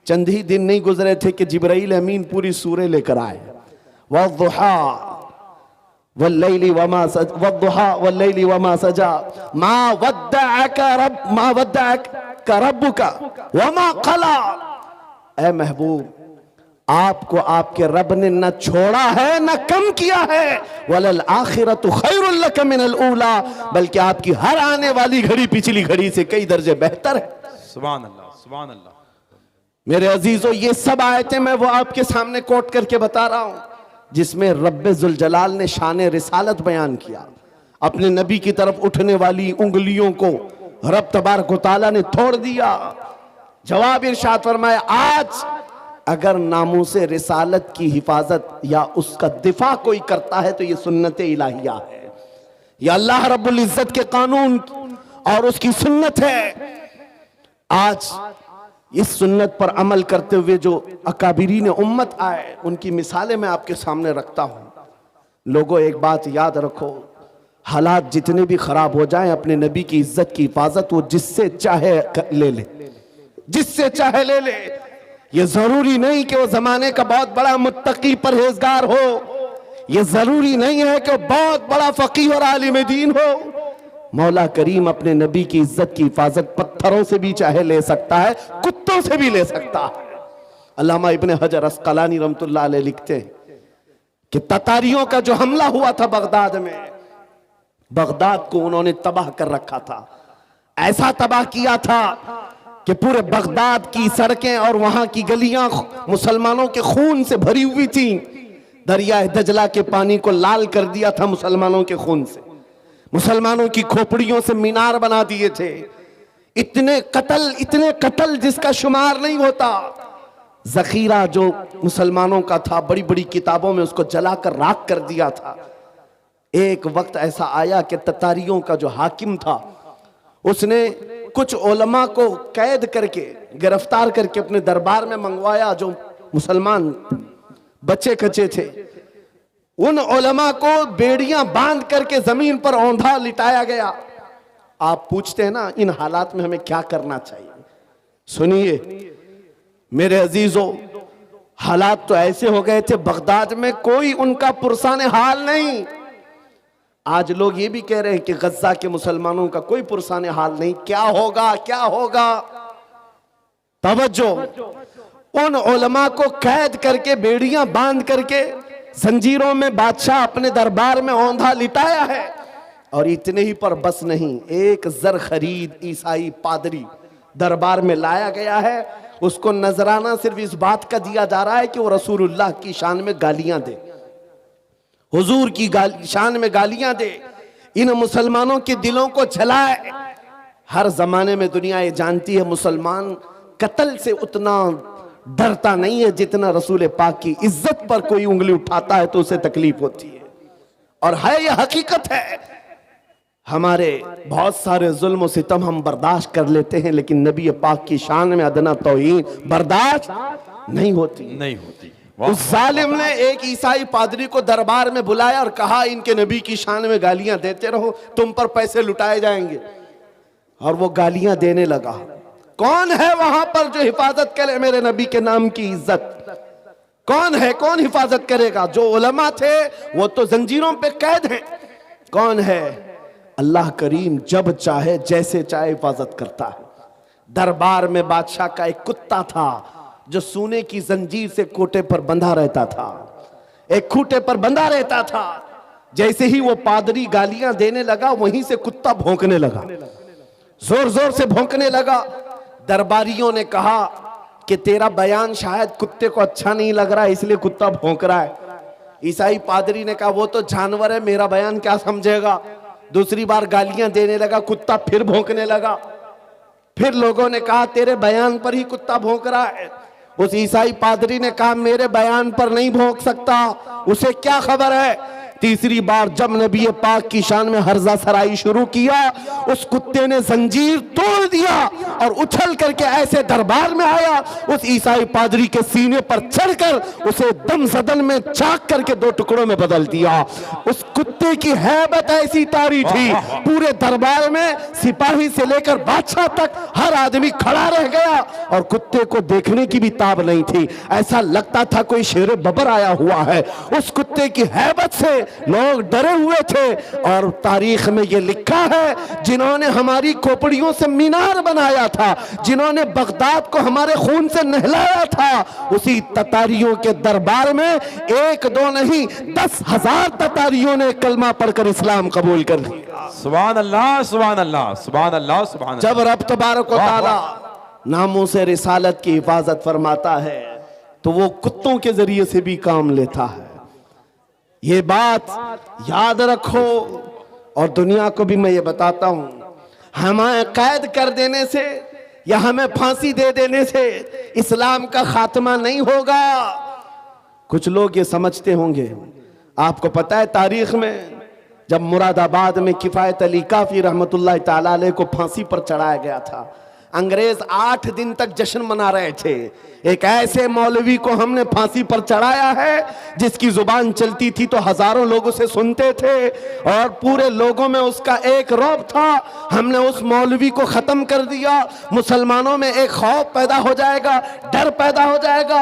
चंद ही दिन नहीं गुजरे थे कि जिब्राइल अमीन पूरी सूरह लेकर आए। वद्दुहा वल्लैलि वमा सजा, वद्दुहा वल्लैलि वमा सजा, मा वद्दअका रब्बुका वमा क़ला। ऐ महबूब, आपको आपके रब ने न छोड़ा है न कम किया है। वलल आखिरतु खैरुल लक मिनल ऊला, बल्कि आपकी हर आने वाली घड़ी पिछली घड़ी से कई दर्जे बेहतर है। सुभान अल्लाह, सुभान अल्लाह। मेरे अजीजों, ये सब आयतें मैं वो आपके सामने कोट करके बता रहा हूं जिसमें रब्बे जुल जलाल ने शान रिसालत बयान किया। अपने नबी की तरफ उठने वाली उंगलियों को रब तबारक व तआला ने तोड़ दिया। जवाब इरशाद फरमाया, आज अगर नामूसे रिसालत की हिफाजत या उसका दिफा कोई करता है तो ये सुन्नत इलाहिया है, यह अल्लाह रब्बुल इज्जत के कानून और उसकी सुन्नत है। आज इस सुन्नत पर अमल करते हुए जो अकाबिरीन उम्मत आए, उनकी मिसालें मैं आपके सामने रखता हूं। लोगों, एक बात याद रखो, हालात जितने भी खराब हो जाएं, अपने नबी की इज्जत की हिफाजत वो जिससे चाहे ले ले, जिससे चाहे ले ले। ये जरूरी नहीं कि वो जमाने का बहुत बड़ा मुत्तकी परहेजगार हो, ये जरूरी नहीं है कि वो बहुत बड़ा फकीह और आलिम दीन हो। मौला करीम अपने नबी की इज्जत की हिफाजत पत्थरों से भी चाहे ले सकता है, कुत्तों से भी ले सकता है। अल्लामा इब्ने हजर अस्कलानी रहमतुल्लाह अलैह लिखते हैं कि ततारियों का जो हमला हुआ था बगदाद में, बगदाद को उन्होंने तबाह कर रखा था। ऐसा तबाह किया था कि पूरे बगदाद की सड़कें और वहां की गलियां मुसलमानों के खून से भरी हुई थी। दरिया दजला के पानी को लाल कर दिया था मुसलमानों के खून से। मुसलमानों की खोपड़ियों से मीनार बना दिए थे। इतने कत्ल जिसका शुमार नहीं होता। जखीरा जो मुसलमानों का था, बड़ी बड़ी किताबों में उसको जलाकर राख कर दिया था। एक वक्त ऐसा आया कि ततारियों का जो हाकिम था, उसने कुछ उलमा को कैद करके, गिरफ्तार करके अपने दरबार में मंगवाया जो मुसलमान बच्चे कच्चे थे। उन उलमा को बेड़ियां बांध करके जमीन पर औंधा लिटाया गया। आप पूछते हैं ना, इन हालात में हमें क्या करना चाहिए? सुनिए मेरे अजीजों, हालात तो ऐसे हो गए थे बगदाद में, कोई उनका पुरसाने हाल नहीं। आज लोग ये भी कह रहे हैं कि गज्जा के मुसलमानों का कोई पुरसाने हाल नहीं। क्या होगा, क्या होगा? तवज्जो, उन उलमा को कैद करके, बेड़ियां बांध करके, जंजीरों में बादशाह अपने दरबार में औंधा लिटाया है। और इतने ही पर बस नहीं, एक जर खरीद ईसाई पादरी दरबार में लाया गया है। उसको नजराना सिर्फ इस बात का दिया जा रहा है कि वो रसूलुल्लाह की शान में गालियां दे, हुजूर की शान में गालियां दे, इन मुसलमानों के दिलों को जलाए। हर जमाने में दुनिया ये जानती है, मुसलमान कत्ल से उतना डरता नहीं है जितना रसूल पाक की इज्जत पर कोई उंगली उठाता है तो उसे तकलीफ होती है। और है यह हकीकत है। हमारे बहुत सारे जुल्म और सितम हम बर्दाश्त कर लेते हैं, लेकिन नबी पाक की शान में अदना तौहीन बर्दाश्त नहीं होती। उस जालिम ने एक ईसाई पादरी को दरबार में बुलाया और कहा, इनके नबी की शान में गालियां देते रहो, तुम पर पैसे लुटाए जाएंगे। और वो गालियां देने लगा। कौन है वहां पर जो हिफाजत करे मेरे नबी के नाम की इज्जत? कौन है, कौन हिफाजत करेगा? जो उलमा थे वो तो जंजीरों पे कैद हैं। कौन है? अल्लाह करीम जब चाहे जैसे चाहे हिफाजत करता है। दरबार में बादशाह का एक कुत्ता था जो सोने की जंजीर से कोटे पर बंधा रहता था, एक खूंटे पर बंधा रहता था। जैसे ही वो पादरी गालियां देने लगा, वहीं से कुत्ता भौंकने लगा, जोर जोर से भौंकने लगा। दरबारियों ने कहा कि तेरा बयान शायद कुत्ते को अच्छा नहीं लग रहा है, इसलिए कुत्ता भौंक रहा है। ईसाई पादरी ने कहा वो तो जानवर है, मेरा बयान क्या समझेगा। दूसरी बार गालियां देने लगा, कुत्ता फिर भौंकने लगा। फिर लोगों ने कहा तेरे बयान पर ही कुत्ता भौंक रहा है। उस ईसाई पादरी ने कहा मेरे बयान पर नहीं भौंक सकता, उसे क्या खबर है। तीसरी बार जब नबी पाक की शान में हर्जा सराई शुरू किया, उस कुत्ते ने जंजीर तोड़ दिया और उछल करके ऐसे दरबार में आया, उस ईसाई पादरी के सीने पर चढ़कर उसे दम सदन में चाक करके 2 टुकड़ों में बदल दिया। उस कुत्ते की हैबत ऐसी तारी थी, पूरे दरबार में सिपाही से लेकर बादशाह तक हर आदमी खड़ा रह गया और कुत्ते को देखने की भी ताब नहीं थी। ऐसा लगता था कोई शेर बबर आया हुआ है। उस कुत्ते की हैबत से लोग डरे हुए थे। और तारीख में यह लिखा है, जिन्होंने हमारी खोपड़ियों से मीनार बनाया था, जिन्होंने बगदाद को हमारे खून से नहलाया था, उसी ततारियों के दरबार में 1-2 नहीं 10,000 ततारियों ने कलमा पढ़कर इस्लाम कबूल कर लिया। सुभान अल्लाह, सुभान अल्लाह, सुभान अल्लाह, सुभान अल्लाह। जब रब तबारक व तआला नामों से रिसालत की हिफाजत फरमाता है तो वो कुत्तों के जरिए से भी काम लेता है। ये बात याद रखो। और दुनिया को भी मैं ये बताता हूं, हमें कैद कर देने से या हमें फांसी दे देने से इस्लाम का खात्मा नहीं होगा। कुछ लोग ये समझते होंगे, आपको पता है तारीख में जब मुरादाबाद में किफायत अली काफी रहमतुल्लाह ताला अलैह को फांसी पर चढ़ाया गया था, अंग्रेज 8 दिन तक जश्न मना रहे थे। एक ऐसे मौलवी को हमने फांसी पर चढ़ाया है जिसकी जुबान चलती थी तो हजारों लोग उसे सुनते थे और पूरे लोगों में उसका एक रौब था। हमने उस मौलवी को खत्म कर दिया। मुसलमानों में एक खौफ पैदा हो जाएगा, डर पैदा हो जाएगा।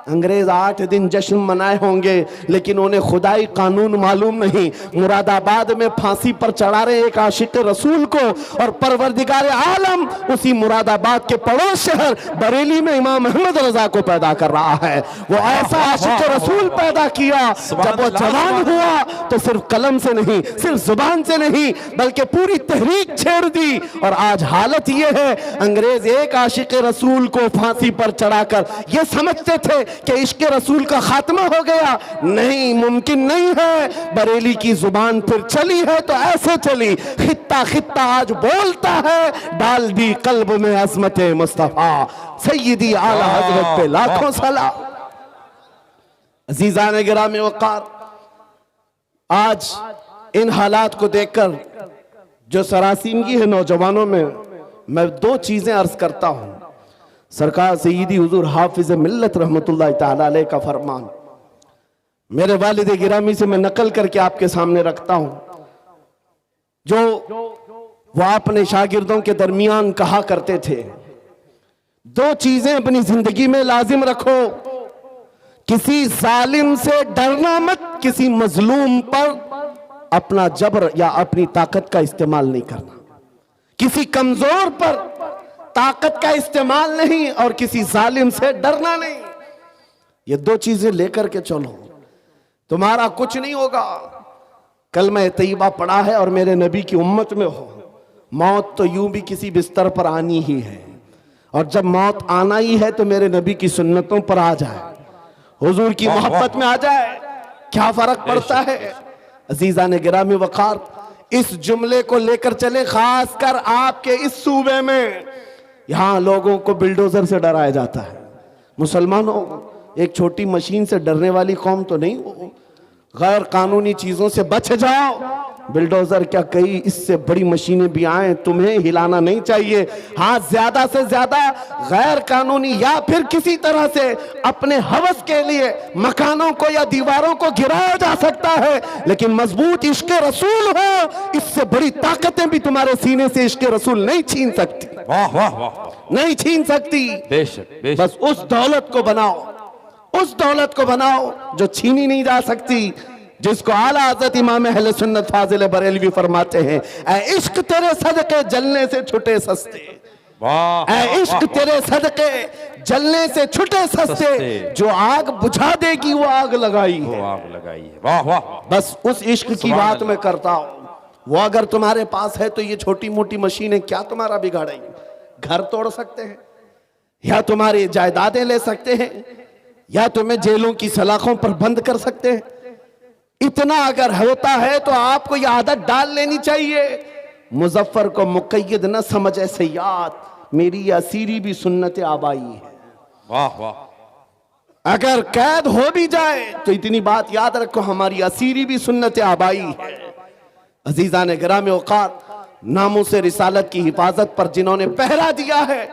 अंग्रेज 8 दिन जश्न मनाए होंगे लेकिन उन्हें खुदाई कानून मालूम नहीं। मुरादाबाद में फांसी पर चढ़ा रहे एक आशिक रसूल को और परवरदिगार आलम उसी मुरादाबाद के पड़ोस शहर बरेली में इमाम अहमद रजा को पैदा कर रहा है। वो ऐसा आशिक रसूल पैदा किया, जब वो जवान हुआ तो सिर्फ कलम से नहीं, सिर्फ जुबान से नहीं, बल्कि पूरी तहरीक छेड़ दी। और आज हालत ये है, अंग्रेज एक आशिक रसूल को फांसी पर चढ़ाकर ये समझते थे कि इश्क रसूल का खात्मा हो गया। नहीं, मुमकिन नहीं है। बरेली की जुबान फिर चली है तो ऐसे चली, खित्ता खित्ता आज बोलता है, डाल दी कल्ब में अज़मत मुस्तफा सय्यदी आला हज़रत पे लाखों सलाम। अज़ीज़ान गिरामी वक़ार, आज इन हालात को देखकर जो सरासीमगी है नौजवानों में, मैं 2 चीजें अर्ज करता हूं। सरकार सय्यदी हुजूर हाफिज मिल्लत रहमतुल्लाह ताला अलैह का फरमान मेरे वालिद गिरामी से मैं नकल करके आपके सामने रखता हूं, जो वो अपने शागिर्दों के दरमियान कहा करते थे, 2 चीजें अपनी जिंदगी में लाजिम रखो। किसी जालिम से डरना मत, किसी मजलूम पर अपना जबर या अपनी ताकत का इस्तेमाल नहीं करना, किसी कमजोर पर ताकत का इस्तेमाल नहीं और किसी जालिम से डरना नहीं। ये 2 चीजें लेकर के चलो, तुम्हारा कुछ नहीं होगा। कलमा तैयबा पढ़ा है और मेरे नबी की उम्मत में हो, मौत तो यूं भी किसी बिस्तर पर आनी ही है और जब मौत आना ही है तो मेरे नबी की सुन्नतों पर आ जाए, हुजूर की मोहब्बत में आ जाए, क्या फर्क पड़ता है। अजीजा ने गिरामी वक़ार, इस जुमले को लेकर चले, खासकर आपके इस सूबे में यहां लोगों को बिल्डोजर से डराया जाता है। मुसलमानों, एक छोटी मशीन से डरने वाली कौम तो नहीं हो। गैर कानूनी चीजों से बच जाओ। बिल्डोजर क्या, कई इससे बड़ी मशीनें भी आए, तुम्हें हिलाना नहीं चाहिए। हाँ, ज्यादा से ज्यादा गैर कानूनी या फिर किसी तरह से अपने हवस के लिए मकानों को या दीवारों को गिराया जा सकता है, लेकिन मजबूत इश्क रसूल हो, इससे बड़ी ताकतें भी तुम्हारे सीने से इश्क रसूल नहीं छीन सकती। वाह वाह वाह, नहीं छीन सकती। बेशक बेशक। बस उस दौलत को बनाओ, उस दौलत को बनाओ जो छीनी नहीं जा सकती, जिसको आला हज़रत इमाम अहले सुन्नत फाजिल बरेलवी फरमाते हैं, ऐ इश्क तेरे सदके जलने से छुटे सस्ते, वाह ऐ इश्क तेरे सदके जलने से छुटे सस्ते, जो आग बुझा देगी वो आग लगाई है। वो आग लगाई है। वाह वाह। बस उस इश्क की बात मैं करता हूं। वो अगर तुम्हारे पास है तो ये छोटी मोटी मशीनें क्या तुम्हारा बिगाड़ेंगी? घर तोड़ सकते हैं, या तुम्हारी जायदादें ले सकते हैं, या तुम्हें जेलों की सलाखों पर बंद कर सकते हैं। इतना अगर होता है तो आपको यह आदत डाल लेनी चाहिए, मुजफ्फर को मुक़य्यद न समझे सयाद, मेरी असीरी भी सुन्नत आबाई है। वाह वाह। अगर कैद हो भी जाए तो इतनी बात याद रखो, हमारी असीरी भी सुन्नत आबाई है। अजीजान गिराम औकात, नामों से रिसालत की हिफाजत पर जिन्होंने पहरा दिया है,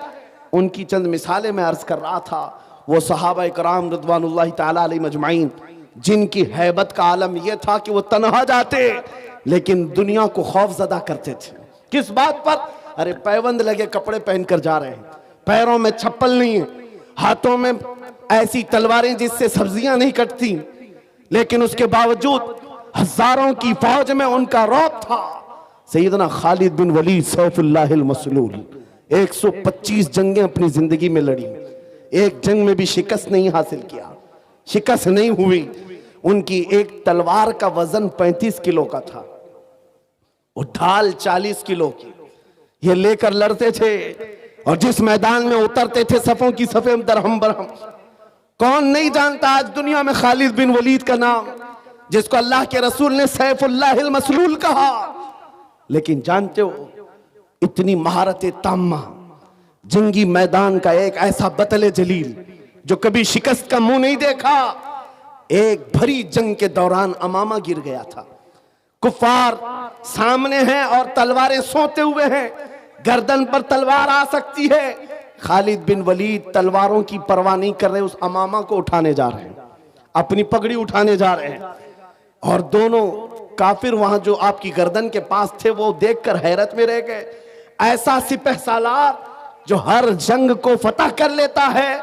उनकी चंद मिसालें मैं अर्ज कर रहा था। वो सहाबा इकराम रिदवानुल्लाह ताला अलैहिम अजमाइन, जिनकी हैबत का आलम यह था कि वो तन्हा जाते लेकिन दुनिया को खौफजदा करते थे। किस बात पर? अरे पैबंद लगे कपड़े पहनकर जा रहे हैं, पैरों में चप्पल नहीं है, हाथों में ऐसी तलवारें जिससे सब्जियां नहीं कटती, लेकिन उसके बावजूद हजारों की फौज में उनका रौब था। सैयदना खालिद बिन वलीद सैफुल्लाहिल मसलूल 125 जंगें अपनी जिंदगी में लड़ी, एक जंग में भी शिकस्त नहीं हासिल किया, शिकस्त नहीं हुई। उनकी एक तलवार का वजन 35 किलो का था और ढाल 40 किलो की। ये लेकर लड़ते थे और जिस मैदान में उतरते थे सफों की सफे दरहम बरहम। कौन नहीं जानता आज दुनिया में खालिद बिन वलीद का नाम, जिसको अल्लाह के रसूल ने सैफुल्लाहिल मसलूल कहा। लेकिन जानते हो, इतनी महारत ताम्मा, जंगी मैदान का एक ऐसा बतले जलील जो कभी शिकस्त का मुंह नहीं देखा, एक भरी जंग के दौरान अमामा गिर गया था। कुफार सामने हैं और तलवारें सोते हुए हैं, गर्दन पर तलवार आ सकती है। खालिद बिन वलीद तलवारों की परवाह नहीं कर रहे, उस अमामा को उठाने जा रहे हैं, अपनी पगड़ी उठाने जा रहे हैं। और दोनों काफिर वहां जो आपकी गर्दन के पास थे वो देखकर हैरत में रह गए। ऐसा सिपह सालार जो हर जंग को फतह कर लेता है,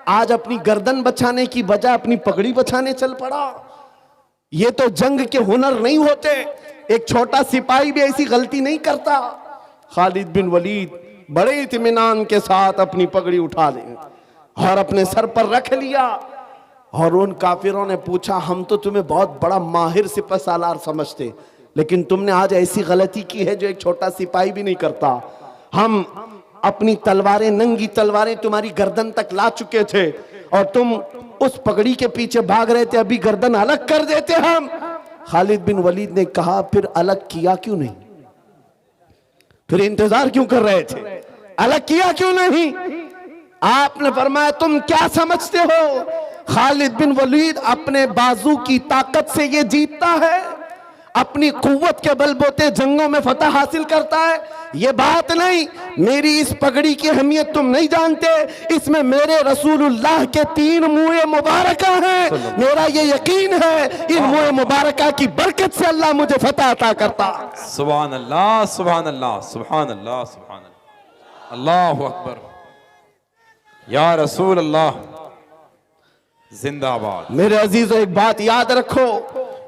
आज अपनी गर्दन बचाने की बजाय अपनी पगड़ी बचाने चल पड़ा। ये तो जंग के हुनर नहीं होते, एक छोटा सिपाही भी ऐसी गलती नहीं करता। खालिद बिन वलीद बड़े इत्मीनान के साथ अपनी पगड़ी उठा ली और अपने सर पर रख लिया। और उन काफिरों ने पूछा, हम तो तुम्हें बहुत बड़ा माहिर सिपह सालार समझते, लेकिन तुमने आज ऐसी गलती की है जो एक छोटा सिपाही भी नहीं करता। हम अपनी तलवारें, नंगी तलवारें तुम्हारी गर्दन तक ला चुके थे और तुम उस पगड़ी के पीछे भाग रहे थे, अभी गर्दन अलग कर देते हम। खालिद बिन वलीद ने कहा, फिर अलग किया क्यों नहीं? फिर इंतजार क्यों कर रहे थे? अलग किया क्यों नहीं? आपने फरमाया, तुम क्या समझते हो खालिद बिन वलीद अपने बाजू की ताकत से ये जीतता है, अपनी कुव्वत के बलबूते जंगों में फतह हासिल करता है? ये बात नहीं। मेरी इस पगड़ी की अहमियत तुम नहीं जानते, इसमें मेरे रसूलुल्लाह के 3 मुँह मुबारक हैं। मेरा ये यकीन है इन मुँह मुबारक की बरकत से अल्लाह मुझे फतह अता करता। सुभान अल्लाह, सुभान अल्लाह, सुभान अल्लाह, सुभान अल्लाह, अल्लाहु अकबर, या रसूल अल्लाह जिंदाबाद। मेरे अजीजों, एक बात याद रखो,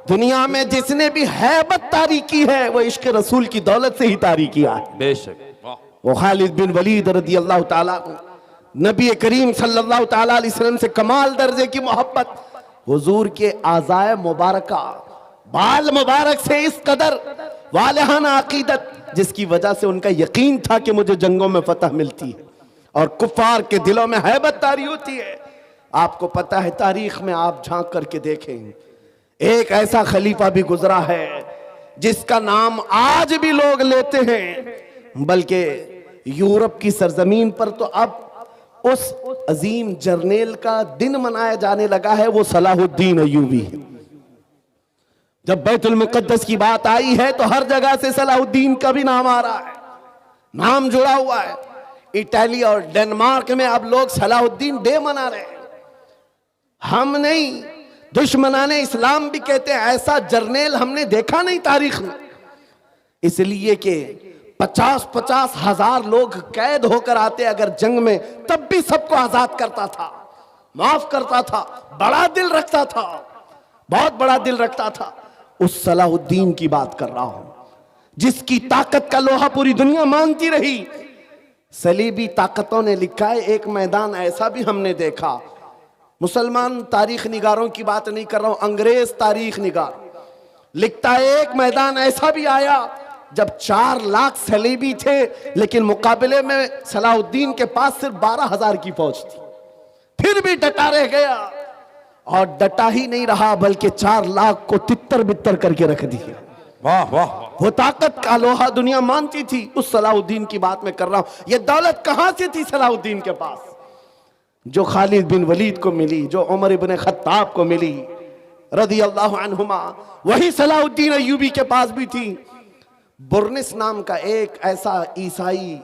दुनिया में जिसने भी हैबत तारी की है वो इश्क रसूल की दौलत से ही तारी किया है। बेशक। वो खालिद बिन वलीद रज़ी अल्लाह ताला, नबी करीम सल्लल्लाहु ताला अलैहि वसल्लम से कमाल दर्जे की मोहब्बत, हुजूर के आज़ाए मुबारका, बाल मुबारक से इस कदर वालिहाना अकीदत, जिसकी वजह से उनका यकीन था कि मुझे जंगों में फतह मिलती है और कुफार के दिलों में हैबत तारी होती है। आपको पता है, तारीख में आप झांक करके देखें, एक ऐसा खलीफा भी गुजरा है जिसका नाम आज भी लोग लेते हैं, बल्कि यूरोप की सरजमीन पर तो अब उस अजीम जर्नेल का दिन मनाया जाने लगा है, वो सलाहुद्दीन अय्यूबी। जब बैतुल मुक़द्दस की बात आई है तो हर जगह से सलाहुद्दीन का भी नाम आ रहा है, नाम जुड़ा हुआ है। इटली और डेनमार्क में अब लोग सलाहुद्दीन डे मना रहे हैं। हम नहीं, दुश्मनाने इस्लाम भी कहते हैं ऐसा जर्नेल हमने देखा नहीं तारीख में। इसलिए कि 50-50 हजार लोग कैद होकर आते अगर जंग में, तब भी सबको आजाद करता था। माफ करता था, बड़ा दिल रखता था, बहुत बड़ा दिल रखता था। उस सलाहुद्दीन की बात कर रहा हूं जिसकी ताकत का लोहा पूरी दुनिया मानती रही। सलीबी ताकतों ने लिखा है, एक मैदान ऐसा भी हमने देखा, मुसलमान तारीख निगारों की बात नहीं कर रहा हूं, अंग्रेज तारीख निगार लिखता है, एक मैदान ऐसा भी आया जब 4 लाख सलीबी थे, लेकिन मुकाबले में सलाहुद्दीन के पास सिर्फ 12,000 की फौज थी, फिर भी डटा रह गया। और डटा ही नहीं रहा बल्कि 4 लाख को तितर बितर करके रख दिया। वाह वाह। वो ताकत का लोहा दुनिया मानती थी। उस सलाहुद्दीन की बात मैं कर रहा हूं। ये दौलत कहां से थी सलाहुद्दीन के पास? जो खालिद बिन वलीद को मिली, जो उमर इब्न खत्ताब को मिली रदी अल्लाह अन्हुमा, वही सलाहुद्दीन अय्यूबी के पास भी थी। बुर्निस नाम का एक ऐसा ईसाई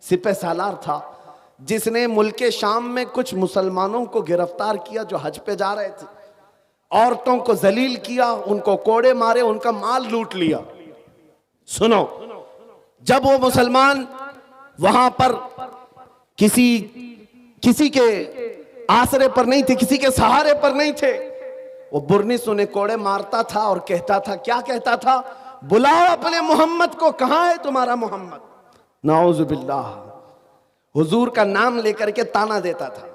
सिपह सालार था जिसने मुल्के शाम में कुछ मुसलमानों को गिरफ्तार किया जो हज पे जा रहे थे, औरतों को जलील किया, उनको कोड़े मारे, उनका माल लूट लिया। सुनो, जब वो मुसलमान वहां पर किसी के आसरे पर नहीं थे, किसी के सहारे पर नहीं थे, वो बुर्निस उन्हें कोड़े मारता था और कहता था, क्या कहता था? बुलाओ अपने मोहम्मद को, कहां है तुम्हारा मोहम्मद? नाउजुबिल्लाह, हुजूर का नाम लेकर के ताना देता था।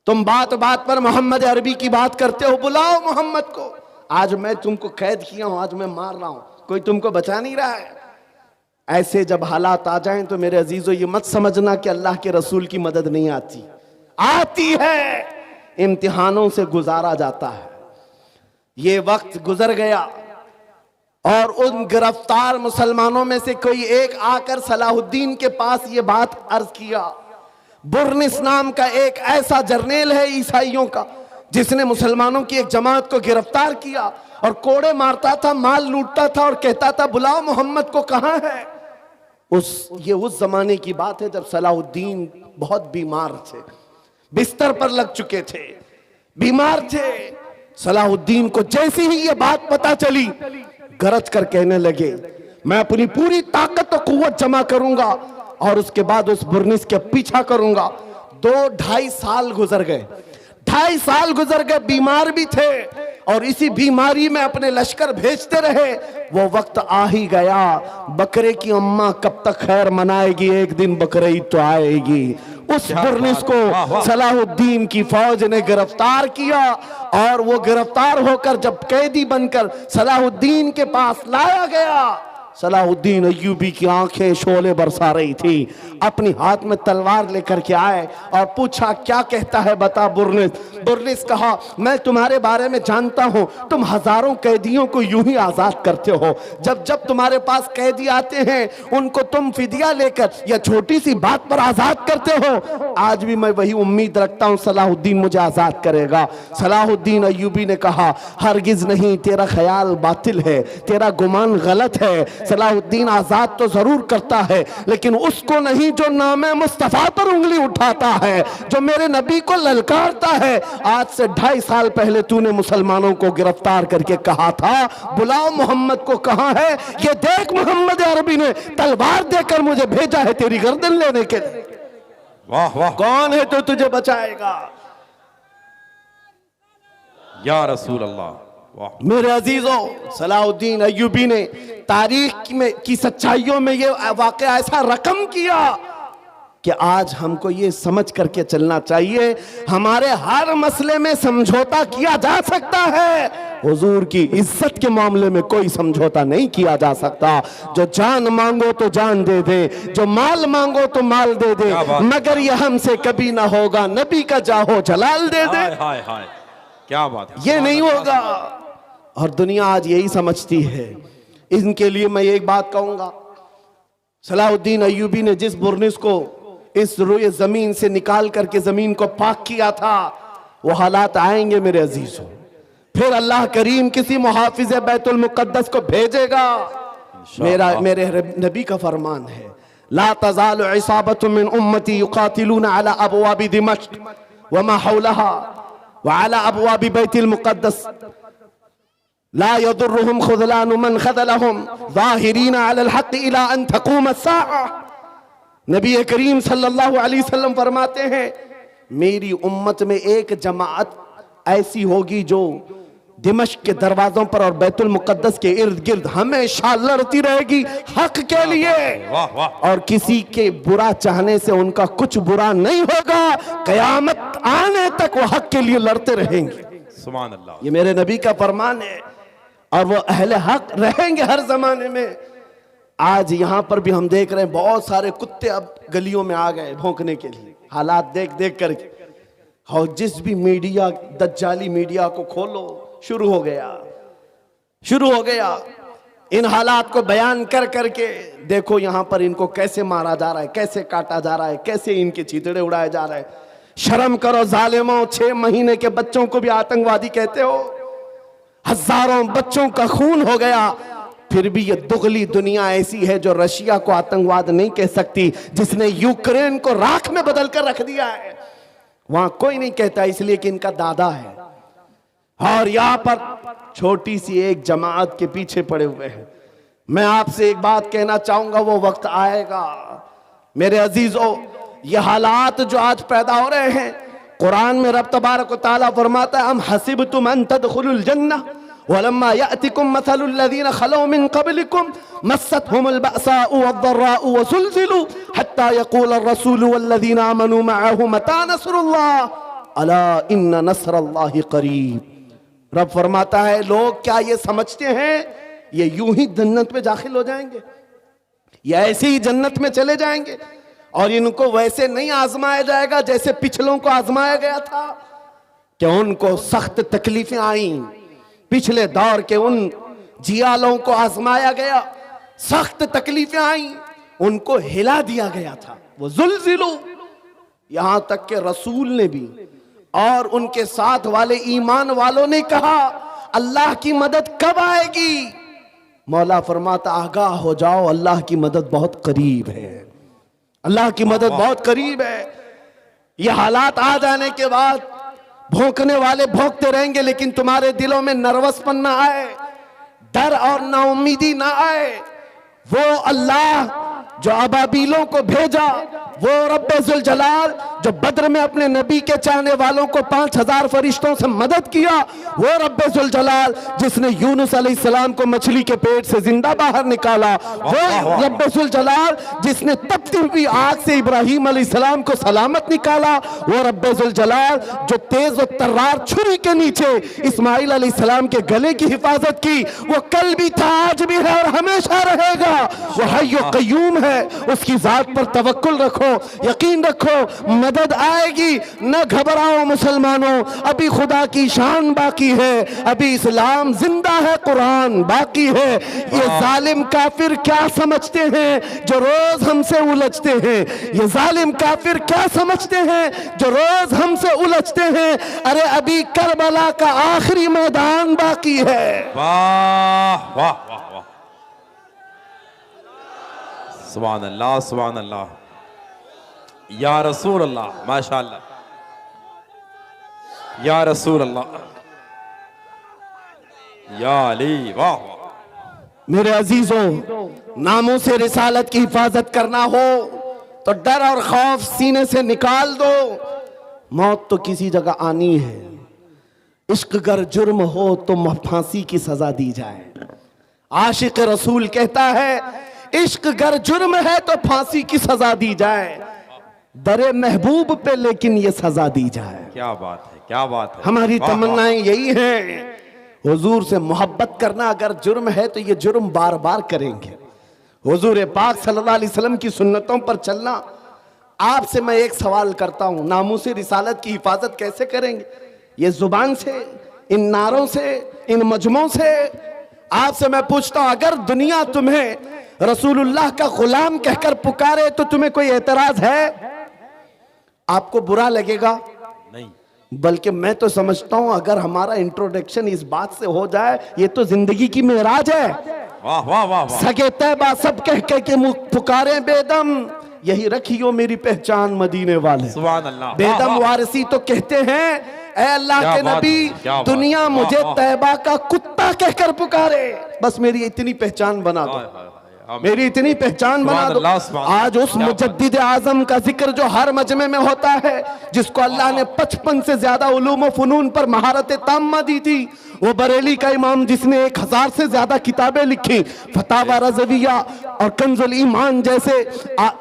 तुम बात बात पर मोहम्मद अरबी की बात करते हो, बुलाओ मोहम्मद को। आज मैं तुमको कैद किया हूं, आज मैं मार रहा हूं, कोई तुमको बचा नहीं रहा है। ऐसे जब हालात आ जाएं तो मेरे अजीजों ये मत समझना कि अल्लाह के रसूल की मदद नहीं आती, आती है, इम्तिहानों से गुजारा जाता है। ये वक्त गुजर गया और उन गिरफ्तार मुसलमानों में से कोई एक आकर सलाहुद्दीन के पास ये बात अर्ज किया। बुर्निस नाम का एक ऐसा जर्नेल है ईसाइयों का जिसने मुसलमानों की एक जमात को गिरफ्तार किया और कोड़े मारता था, माल लूटता था और कहता था, बुलाओ मोहम्मद को, कहां है? ये उस जमाने की बात है जब सलाहुद्दीन बहुत बीमार थे, बिस्तर पर लग चुके थे, बीमार थे। सलाहुद्दीन को जैसे ही ये बात पता चली, गरज कर कहने लगे, मैं अपनी पूरी ताकत और कुव्वत जमा करूंगा और उसके बाद उस बुर्निस के पीछा करूंगा। 2-2.5 साल गुजर गए, 2.5 साल गुजर गए, बीमार भी थे और इसी बीमारी में अपने लश्कर भेजते रहे। वो वक्त आ ही गया, बकरे की अम्मा कब तक खैर मनाएगी, एक दिन बकरीद तो आएगी। उस बुर्निस को सलाहुद्दीन की फौज ने गिरफ्तार किया और वो गिरफ्तार होकर जब कैदी बनकर सलाहुद्दीन के पास लाया गया, सलाहुद्दीन अय्यूबी की आंखें शोले बरसा रही थी। अपनी हाथ में तलवार लेकर के आए और पूछा, क्या कहता है बता बुर्निस। बुर्निस कहा, मैं तुम्हारे बारे में जानता हूं, तुम हजारों कैदियों को यूं ही आजाद करते हो। जब जब तुम्हारे पास कैदी आते हैं उनको तुम फिदिया लेकर या छोटी सी बात पर आजाद करते हो। आज भी मैं वही उम्मीद रखता हूं सलाहुद्दीन मुझे आजाद करेगा। सलाहुद्दीन अय्यूबी ने कहा, हरगिज नहीं, तेरा ख्याल बातिल है, तेरा गुमान गलत है। सलाहुद्दीन आजाद तो जरूर करता है, लेकिन उसको नहीं जो नामे मुस्तफा पर उंगली उठाता है, जो मेरे नबी को ललकारता है। आज से 2.5 साल पहले तूने मुसलमानों को गिरफ्तार करके कहा था, बुलाओ मोहम्मद को, कहां है? ये देख, मोहम्मद अरबी ने तलवार देकर मुझे भेजा है तेरी गर्दन लेने के लिए। वाह वाह। कौन है तो तुझे बचाएगा? या रसूल अल्लाह। वाह। मेरे अजीजों, सलाहुद्दीन अय्यूबी ने तारीख में की सच्चाइयों में ये वाकया ऐसा रकम किया कि आज हमको ये समझ करके चलना चाहिए, हमारे हर मसले में समझौता किया जा सकता है, हुजूर की इज्जत के मामले में कोई समझौता नहीं किया जा सकता। जो जान मांगो तो जान दे दे, जो माल मांगो तो माल दे दे, मगर ये हमसे कभी ना होगा, नबी का जाहो जलाल दे दे। हाय हाय हाय, क्या बात है, ये नहीं होगा। और दुनिया आज यही समझती है। इनके लिए मैं एक बात कहूंगा, सलाहुद्दीन अय्यूबी ने जिस बुर्निस को इस रुए जमीन से निकाल करके जमीन को पाक किया था, वो हालात आएंगे मेरे अजीजों। फिर अल्लाह करीम किसी मुहाफिज बैतुल मुक़द्दस को भेजेगा। मेरे नबी का फरमान है, ला तज़ालु इसाबतुम मिन उम्मती युक़ातिलूना अला अबवाबि दिमश्क व मा हौलहा व अला अबवाबि बैतुल मुक़द्दस ला यदुर्रुहुम खुज़लानु मन ख़ज़लहुम ज़ाहिरीना अलल हक़्क़ इला अन तक़ूम अस्साअह। नबी करीम सल्लल्लाहु अलैहि वसल्लम फरमाते हैं, मेरी उम्मत में एक जमात ऐसी होगी जो दिमश्क के दरवाजों पर और बैतुल मुकद्दस के इर्द गिर्द हमेशा लड़ती रहेगी हक के लिए। वाह वाह। और किसी के बुरा चाहने से उनका कुछ बुरा नहीं होगा, कयामत आने तक वो हक के लिए लड़ते रहेंगे। सुभान अल्लाह। ये मेरे नबी का फरमान है और वो अहले हक रहेंगे हर जमाने में। आज यहां पर भी हम देख रहे हैं बहुत सारे कुत्ते अब गलियों में आ गए भौंकने के लिए, हालात देख देख करके। और जिस भी मीडिया, दज्जाली मीडिया को खोलो, शुरू हो गया इन हालात को बयान कर करके। देखो यहां पर इनको कैसे मारा जा रहा है, कैसे काटा जा रहा है, कैसे इनके चीथड़े उड़ाए जा रहे हैं। शर्म करो जालिमों, 6 महीने के बच्चों को भी आतंकवादी कहते हो। हजारों बच्चों का खून हो गया, फिर भी ये दुगली दुनिया ऐसी है जो रशिया को आतंकवाद नहीं कह सकती, जिसने यूक्रेन को राख में बदल कर रख दिया है। वहां कोई नहीं कहता, इसलिए कि इनका दादा है। और यहां पर छोटी सी एक जमात के पीछे पड़े हुए हैं। मैं आपसे एक बात कहना चाहूंगा, वो वक्त आएगा मेरे अजीजों, ये हालात जो आज पैदा हो रहे हैं, कुरान में रब तबारक व तआला फरमाता है, हम हसिबतुम अन तदखुलुल जन्नह वलम्मा यातिकुम मसलुल लज़ीना खलौ मिन क़ब्लिकुम मस्सतहुमुल बअसाउ वद्दर्राउ वज़ुलज़िलू हत्ता यक़ूलर रसूलु वल्लज़ीना आमनू मअहु मता नस्रुल्लाह अला इन्न नस्रल्लाहि क़रीब। रब फरमाता है, लोग क्या ये समझते हैं ये यूं ही जन्नत में दाखिल हो जाएंगे, ये ऐसे ही जन्नत में चले जाएंगे और इनको वैसे नहीं आजमाया जाएगा जैसे पिछलों को आजमाया गया था कि उनको सख्त तकलीफें आई। पिछले दौर के उन जियालों को आजमाया गया, सख्त तकलीफें आई, उनको हिला दिया गया था। वो जुल्जिलू, यहां तक के रसूल ने भी और उनके साथ वाले ईमान वालों ने कहा अल्लाह की मदद कब आएगी? मौला फरमाता, आगाह हो जाओ, अल्लाह की मदद बहुत करीब है, अल्लाह की मदद बहुत करीब है। ये हालात आ जाने के बाद भौंकने वाले भौंकते रहेंगे, लेकिन तुम्हारे दिलों में नर्वसपन ना आए, डर और नाउमीदी ना आए। वो अल्लाह जो अबाबीलों को भेजा, वो रब्बे जुल जलाल जो बद्र में अपने नबी के चाहने वालों को 5000 फरिश्तों से मदद किया, वो रब्बे जुल जलाल जिसने यूनुस अलैहिस्सलाम को मछली के पेट से जिंदा बाहर निकाला, वो रब्बे जुल जलाल जिसने तपती हुई आग से इब्राहिम अलैहिस्सलाम को सलामत निकाला, वो रब्बे जुल जलाल जो तेज और तर्रार छुरी के नीचे इस्माइल अलैहिस्सलाम के गले की हिफाजत की, वो कल भी था, आज भी है और हमेशा रहेगा। वो हय्यो कय्यूम है, उसकी जात पर तवक्कुल रखो, यकीन रखो, मदद आएगी। न घबराओ मुसलमानों, अभी खुदा की शान बाकी है, अभी इस्लाम जिंदा है, कुरान बाकी है। ये जालिम काफिर क्या समझते हैं जो रोज हमसे उलझते हैं? ये जालिम काफिर क्या समझते हैं जो रोज हमसे उलझते हैं? अरे अभी करबला का आखिरी मैदान बाकी है। वाह वाह वाह वाह, सुभान अल्लाह सुभान अल्लाह, या रसूल अल्लाह, माशाअल्लाह, या रसूल अल्लाह, या अली, वाह वाह। मेरे अजीजों, नामों से रिसालत की हिफाजत करना हो तो डर और खौफ सीने से निकाल दो। मौत तो किसी जगह आनी है। इश्क गर जुर्म हो तो फांसी की सजा दी जाए। आशिक रसूल कहता है, इश्क गर जुर्म है तो फांसी की सजा दी जाए, दरे महबूब पे लेकिन ये सजा दी जाए। क्या बात है, क्या बात है। हमारी तमन्नाएं यही हैं, हुजूर से मोहब्बत करना अगर जुर्म है तो ये जुर्म बार बार करेंगे। हुजूर पाक सल्लल्लाहु अलैहि वसल्लम की सुन्नतों पर चलना। आपसे मैं एक सवाल करता हूं, नामूस रिसालत की हिफाजत कैसे करेंगे? ये जुबान से, इन नारों से, इन मजमों से? आपसे मैं पूछता हूं, अगर दुनिया तुम्हें रसूलुल्लाह का गुलाम कहकर पुकारे तो तुम्हें कोई एतराज है? आपको बुरा लगेगा? नहीं। बल्कि मैं तो समझता हूं अगर हमारा इंट्रोडक्शन इस बात से हो जाए, ये तो जिंदगी की मेराज है। वाह वाह वाह वाह। सगे तैबा सब कह के पुकारे बेदम, यही रखियो मेरी पहचान मदीने वाले। सुभान अल्लाह। बेदम वारसी तो कहते हैं, ऐ अल्लाह के नबी, दुनिया मुझे तैबा का कुत्ता कहकर पुकारे, बस मेरी इतनी पहचान बना दो। मेरी इतनी पहचान बना दो। आज उस मुजद्दिद आजम का जिक्र जो हर मजमे में होता है, जिसको अल्लाह ने 55 से ज्यादा उलूम व फनून पर महारत ताम्मा दी थी, वो बरेली का इमाम जिसने 1000 से ज्यादा किताबें लिखी, फतावा रज़विया और कंजुल ईमान जैसे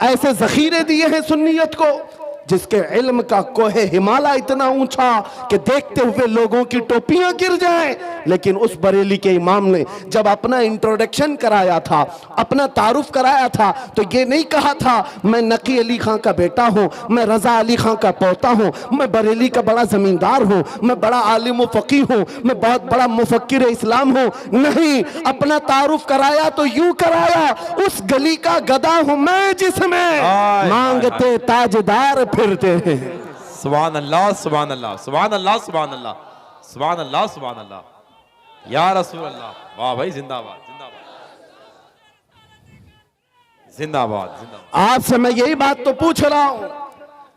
ऐसे जखीरे दिए हैं सुन्नियत को, जिसके इल्म का कोहे हिमालय इतना ऊंचा कि देखते हुए लोगों की टोपियां गिर जाएं, लेकिन उस बरेली के इमाम ने जब अपना इंट्रोडक्शन कराया था, अपना तारुफ कराया था, तो ये नहीं कहा था मैं नकी अली खां का बेटा हूं, मैं रजा अली खां का पोता हूं, मैं बरेली का बड़ा जमींदार हूं, मैं बड़ा आलिम व फकीह हूं, मैं बहुत बड़ा मुफक्किर इस्लाम हूं। नहीं, अपना तारुफ कराया तो यूं कराया, उस गली का गदा हूं मैं जिसमें मांगते ताजदार फिरते हैं। सुभान अल्लाह, सुभान अल्लाह, सुभान अल्लाह, सुभान अल्लाह, सुभान अल्लाह, सुभान अल्लाह, या रसूल अल्लाह। वाह भाई, जिंदाबाद जिंदाबाद जिंदाबाद जिंदाबाद। आपसे मैं यही बात तो पूछ रहा हूं,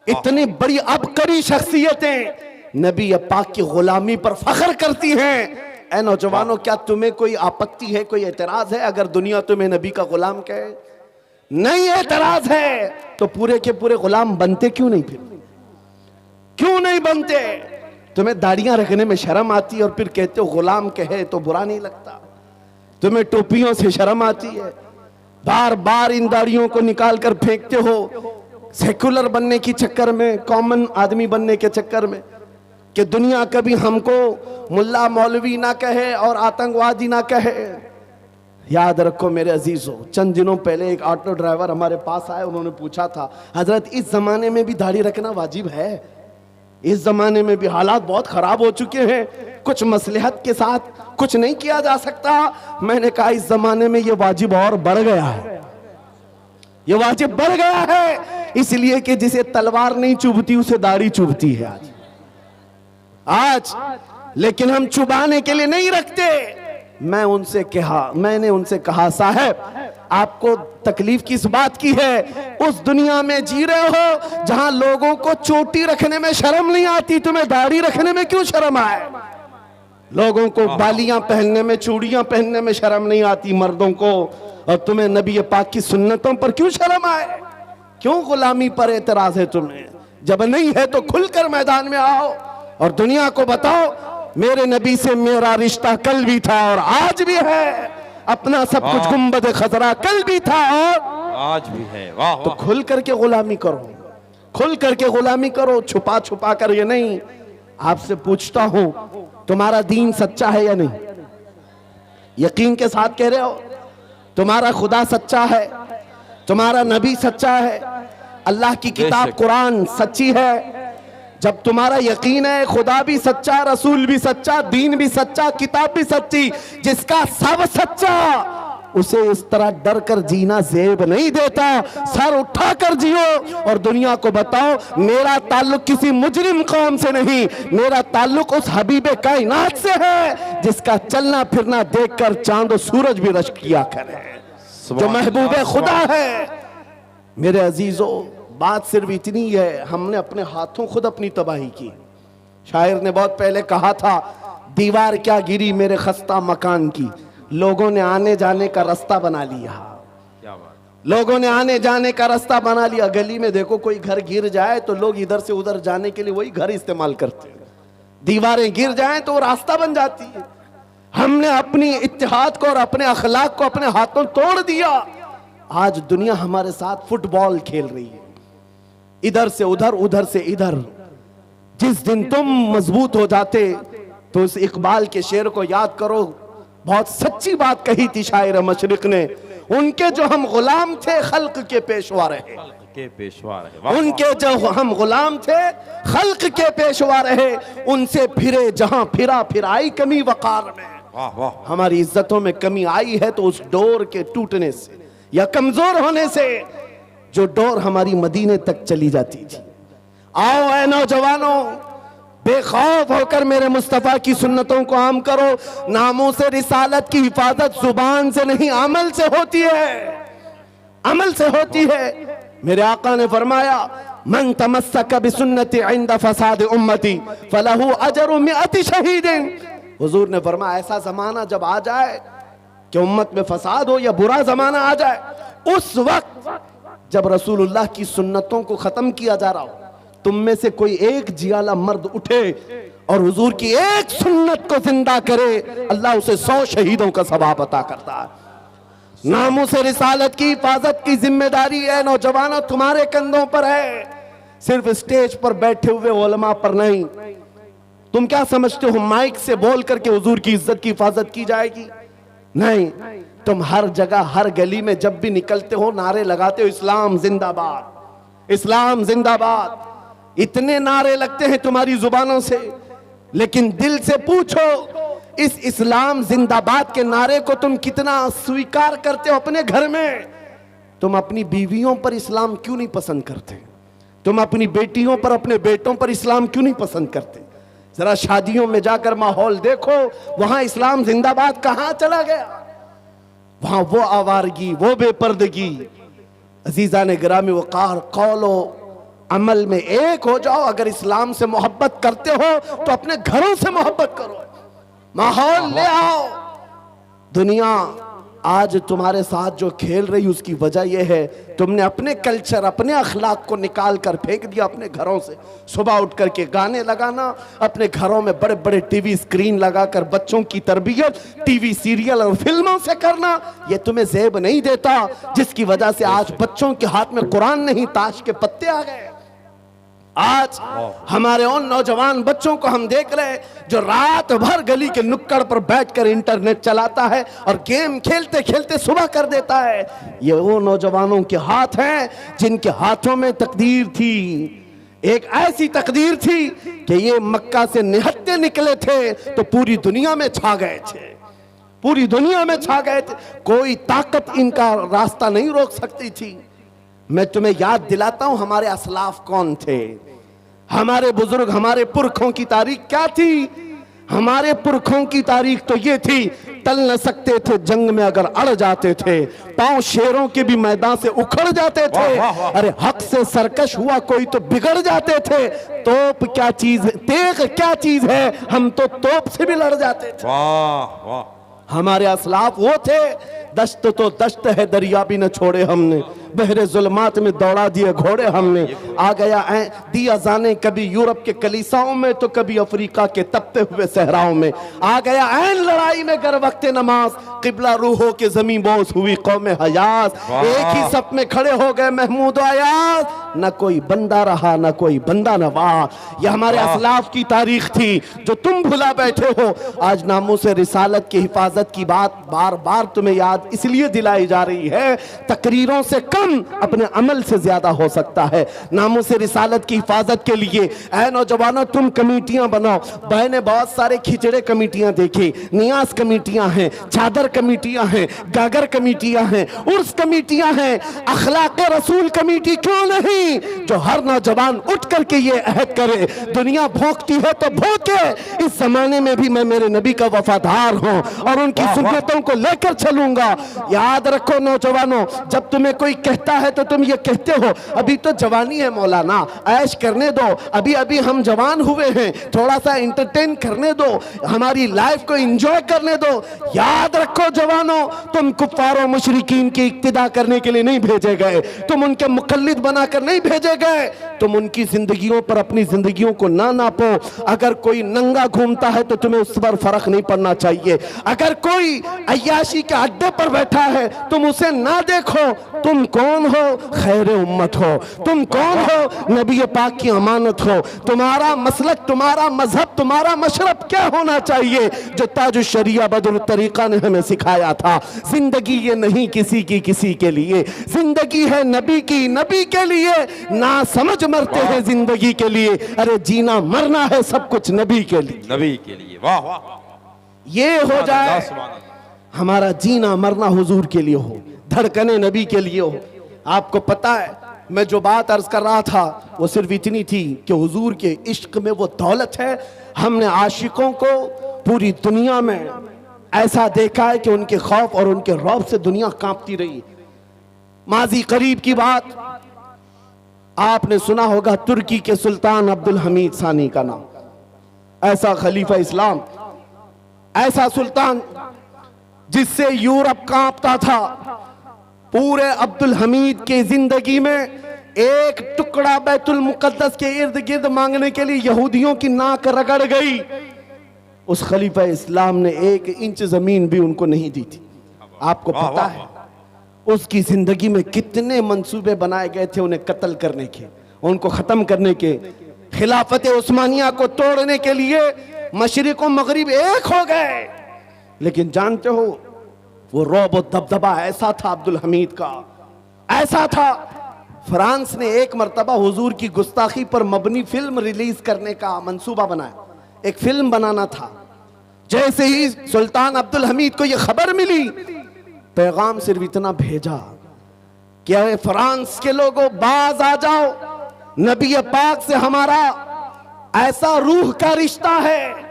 इतनी बड़ी अबकरी शख्सियतें नबी पाक की गुलामी पर फख्र करती हैं। ऐ नौजवानों, क्या तुम्हें कोई आपत्ति है, कोई एतराज है अगर दुनिया तुम्हें नबी का गुलाम कहे? नहीं एतराज है तो पूरे के पूरे गुलाम बनते क्यों नहीं? फिर क्यों नहीं बनते? तुम्हें दाढ़ियां रखने में शर्म आती है और फिर कहते हो गुलाम कहे तो बुरा नहीं लगता। तुम्हें टोपियों से शर्म आती है, बार बार इन दाढ़ियों को निकाल कर फेंकते हो सेकुलर बनने के चक्कर में, कॉमन आदमी बनने के चक्कर में, कि दुनिया कभी हमको मुल्ला मौलवी ना कहे और आतंकवादी ना कहे। याद रखो मेरे अजीजों, चंद दिनों पहले एक ऑटो ड्राइवर हमारे पास आए, उन्होंने पूछा था, हजरत इस जमाने में भी दाढ़ी रखना वाजिब है? इस जमाने में भी हालात बहुत खराब हो चुके हैं, कुछ मसलहत के साथ कुछ नहीं किया जा सकता? मैंने कहा इस जमाने में ये वाजिब और बढ़ गया है, ये वाजिब बढ़ गया है, इसलिए कि जिसे तलवार नहीं चुभती उसे दाढ़ी चुभती है आज। लेकिन हम चुबाने के लिए नहीं रखते। मैंने उनसे कहा साहब आपको तकलीफ किस बात की है? उस दुनिया में जी रहे हो जहां लोगों को चोटी रखने में शर्म नहीं आती, तुम्हें दाढ़ी रखने में क्यों शर्म आए? लोगों को बालियां पहनने में, चूड़ियां पहनने में शर्म नहीं आती मर्दों को, और तुम्हें नबी पाक की सुन्नतों पर क्यों शर्म आए? क्यों गुलामी पर एतराज है तुम्हें? जब नहीं है तो खुलकर मैदान में आओ और दुनिया को बताओ मेरे नबी से मेरा रिश्ता कल भी था और आज भी है, अपना सब कुछ गुंबद खजरा कल भी था और आज भी है। वाह, तो खुल करके गुलामी करो, खुल करके गुलामी करो, छुपा छुपा कर ये नहीं। आपसे पूछता हूं, तुम्हारा दीन सच्चा है या नहीं? यकीन के साथ कह रहे हो? तुम्हारा खुदा सच्चा है, तुम्हारा नबी सच्चा है, अल्लाह की किताब कुरान सच्ची है? जब तुम्हारा यकीन है खुदा भी सच्चा, रसूल भी सच्चा, दीन भी सच्चा, किताब भी सच्ची, जिसका सब सच्चा, उसे इस तरह डर कर जीना जेब नहीं देता। सर उठा कर जियो और दुनिया को बताओ मेरा ताल्लुक किसी मुजरिम कौम से नहीं, मेरा ताल्लुक उस हबीबे कायनात से है जिसका चलना फिरना देखकर चांद और सूरज भी रश्क किया करे, जो महबूबे खुदा है। मेरे अजीजों, बात सिर्फ इतनी है, हमने अपने हाथों खुद अपनी तबाही की। शायर ने बहुत पहले कहा था, दीवार क्या गिरी मेरे खस्ता मकान की, लोगों ने आने जाने का रास्ता बना लिया। क्या बात? लोगों ने आने जाने का रास्ता बना लिया। गली में देखो कोई घर गिर जाए तो लोग इधर से उधर जाने के लिए वही घर इस्तेमाल करते हैं, दीवारें गिर जाएं तो वो रास्ता बन जाती है। हमने अपनी इत्तेहाद को और अपने अखलाक को अपने हाथों तोड़ दिया। आज दुनिया हमारे साथ फुटबॉल खेल रही है, इधर से उधर, उधर से इधर। जिस दिन तुम मजबूत हो जाते तो उस इकबाल के शेर को याद करो, बहुत सच्ची बात कही थी शायर मशरिक ने, उनके जो हम गुलाम थे खल्क के पेशवा रहे, उनके जो हम गुलाम थे खल्क के पेशवा रहे, उनसे फिरे जहां फिरा फिर आई कमी वकार में। हमारी इज्जतों में कमी आई है तो उस डोर के टूटने से या कमजोर होने से, जो डोर हमारी मदीने तक चली जाती थी। आओ ऐ नौजवानों, बेखौफ होकर मेरे मुस्तफा की सुन्नतों को आम करो। नामों से रिसालत की हिफाजत जुबान से नहीं अमल से होती है, अमल से होती है। मेरे आका ने फरमाया, मन तमस्सक बिसुन्नती इंद फसाद उम्मती फलहु अजरु मिअति शहीदिन। हुजूर ने फरमाया, ऐसा जमाना जब आ जाए कि उम्मत में फसाद हो या बुरा जमाना आ जाए, उस वक्त जब रसूलुल्लाह की सुन्नतों को खत्म किया जा रहा हो, तुम में से कोई एक जियाला मर्द उठे और हुजूर की एक सुन्नत को जिंदा करे, अल्लाह उसे 100 शहीदों का सवाब अता करता है। नामूस रिसालत की हिफाजत की जिम्मेदारी है नौजवानों तुम्हारे कंधों पर है, सिर्फ स्टेज पर बैठे हुए उलमा पर नहीं। तुम क्या समझते हो माइक से बोल करके हुजूर की इज्जत की हिफाजत की जाएगी? नहीं, तुम हर जगह हर गली में जब भी निकलते हो नारे लगाते हो, इस्लाम जिंदाबाद, इस्लाम जिंदाबाद। इतने नारे लगते हैं तुम्हारी जुबानों से, लेकिन दिल से पूछो इस इस्लाम जिंदाबाद के नारे को तुम कितना स्वीकार करते हो अपने घर में? तुम अपनी बीवियों पर इस्लाम क्यों नहीं पसंद करते? तुम अपनी बेटियों पर, अपने बेटों पर इस्लाम क्यों नहीं पसंद करते? जरा शादियों में जाकर माहौल देखो, वहां इस्लाम जिंदाबाद कहां चला गया? वहां वो आवारगी, वो बेपर्दगी। अजीजा ने गिरामी वकार, कौलो अमल में एक हो जाओ। अगर इस्लाम से मोहब्बत करते हो तो अपने घरों से मोहब्बत करो, माहौल ले आओ। दुनिया आज तुम्हारे साथ जो खेल रही उसकी वजह यह है तुमने अपने कल्चर, अपने अखलाक को निकाल कर फेंक दिया अपने घरों से। सुबह उठ करके गाने लगाना, अपने घरों में बड़े बड़े टीवी स्क्रीन लगाकर बच्चों की तरबियत टीवी सीरियल और फिल्मों से करना, यह तुम्हें ज़ेब नहीं देता, जिसकी वजह से आज बच्चों के हाथ में कुरान नहीं ताश के पत्ते आ गए। आज हमारे उन नौजवान बच्चों को हम देख रहे हैं जो रात भर गली के नुक्कड़ पर बैठकर इंटरनेट चलाता है और गेम खेलते खेलते सुबह कर देता है। ये वो नौजवानों के हाथ हैं जिनके हाथों में तकदीर थी, एक ऐसी तकदीर थी कि ये मक्का से निहत्ते निकले थे तो पूरी दुनिया में छा गए थे, पूरी दुनिया में छा गए थे। कोई ताकत इनका रास्ता नहीं रोक सकती थी। मैं तुम्हें याद दिलाता हूं हमारे असलाफ कौन थे, हमारे बुजुर्ग, हमारे पुरखों की तारीख क्या थी। हमारे पुरखों की तारीख तो ये थी, टल न सकते थे जंग में अगर अड़ जाते थे, पांव शेरों के भी मैदान से उखड़ जाते थे। अरे हक से सरकश हुआ कोई तो बिगड़ जाते थे। तोप क्या चीज है, तेग क्या चीज है, हम तो तोप से भी लड़ जाते थे। वाह वाह, हमारे असलाफ वो थे। दश्त तो दश्त है, दरिया भी न छोड़े हमने, बहरे जुल्मात में दौड़ा दिए घोड़े हमने। आ गया दिया जाने कभी यूरोप के कलीसाओं में तो कभी अफ्रीका के तपते हुए सहराओं में। आ गया ऐन लड़ाई में गर वक्त नमाज, किबला रूहों के जमीन बोस हुई कौम हयास। एक ही सफ में खड़े हो गए महमूद आयास, न कोई बंदा रहा न कोई बंदा नवा। यह हमारे असलाफ की तारीख थी जो तुम भुला बैठे हो। आज नामों से रिसालत की हिफाजत की बात बार बार तुम्हें याद इसलिए दिलाई जा रही है, तकरीरों से कम अपने अमल से ज्यादा हो सकता है। नामों से रिसालत की हिफाजत के लिए ऐ नौजवानों तुम कमेटियां बनाओ। मैंने बहुत सारे खिचड़े कमेटियां देखी, नियाज कमेटियां हैं, चादर कमेटियां हैं, गागर कमेटियां हैं, उर्स कमेटियां हैं, अखलाक रसूल कमेटी क्यों नहीं, जो हर नौजवान उठ करके ये अहद करे, दुनिया भोंकती है तो भोंके, इस जमाने में भी मैं मेरे नबी का वफादार हूं और उनकी सुन्नतों को लेकर चलूंगा। याद रखो नौजवानों, जब तुम्हें कोई कहता है तो तुम ये कहते हो अभी तो जवानी है मौलाना, ऐश करने दो, अभी अभी हम जवान हुए हैं, थोड़ा सा एंटरटेन करने दो, हमारी लाइफ को एंजॉय करने दो। याद रखो जवानों, तुम कुफ्फारों मुशरिकीन की इक्तिदा करने के लिए नहीं भेजे गए, तुम उनके मुकल्लिद बनाकर नहीं भेजे गए। तुम उनकी जिंदगियों पर अपनी जिंदगियों को ना नापो। अगर कोई नंगा घूमता है तो तुम्हें उस पर फर्क नहीं पड़ना चाहिए। अगर कोई अय्याशी के अड्डे पर बैठा है तुम उसे ना देखो। तुम कौन हो? खैर उम्मत हो। तुम कौन हो? नबी पाक की अमानत हो। तुम्हारा मसलक, तुम्हारा मजहब, तुम्हारा मशरब क्या होना चाहिए, जो ताज शरिया बदर तरीका ने हमें सिखाया था। जिंदगी ये नहीं किसी की किसी के लिए, जिंदगी है नबी की नबी के लिए। ना समझ मरते हैं जिंदगी के लिए, अरे जीना मरना है सब कुछ नबी के लिए, नबी के लिए। वाह वाह, ये हो जाए हमारा जीना मरना हुजूर के लिए हो, धड़कने नबी के लिए हो। आपको पता है मैं जो बात अर्ज कर रहा था वो सिर्फ इतनी थी कि हुजूर के इश्क में वो दौलत है। हमने आशिकों को पूरी दुनिया में ऐसा देखा है कि उनके खौफ और उनके रौब से दुनिया कांपती रही। माजी करीब की बात आपने सुना होगा, तुर्की के सुल्तान अब्दुल हमीद सानी का नाम। ऐसा खलीफा इस्लाम, ऐसा सुल्तान जिससे यूरोप कांपता था। पूरे अब्दुल हमीद की जिंदगी में एक टुकड़ा बैतुल मुकद्दस के इर्द गिर्द मांगने के लिए यहूदियों की नाक रगड़ गई। उस खलीफा इस्लाम ने 1 इंच जमीन भी उनको नहीं दी थी। आपको पता है उसकी जिंदगी में कितने मंसूबे बनाए गए थे उन्हें कत्ल करने के, उनको खत्म करने के, खिलाफत उस्मानिया को तोड़ने के लिए मशरिक और मगरिब एक हो गए। लेकिन जानते हो वो रौब और दबदबा ऐसा था अब्दुल हमीद का, ऐसा था। फ्रांस ने एक मर्तबा हुजूर की गुस्ताखी पर मबनी फिल्म रिलीज करने का मंसूबा बनाया, एक फिल्म बनाना था। जैसे ही सुल्तान अब्दुल हमीद को यह खबर मिली, पैगाम सिर्फ इतना भेजा कि फ्रांस के लोगों बाज आ जाओ, नबी पाक से हमारा ऐसा रूह का रिश्ता है,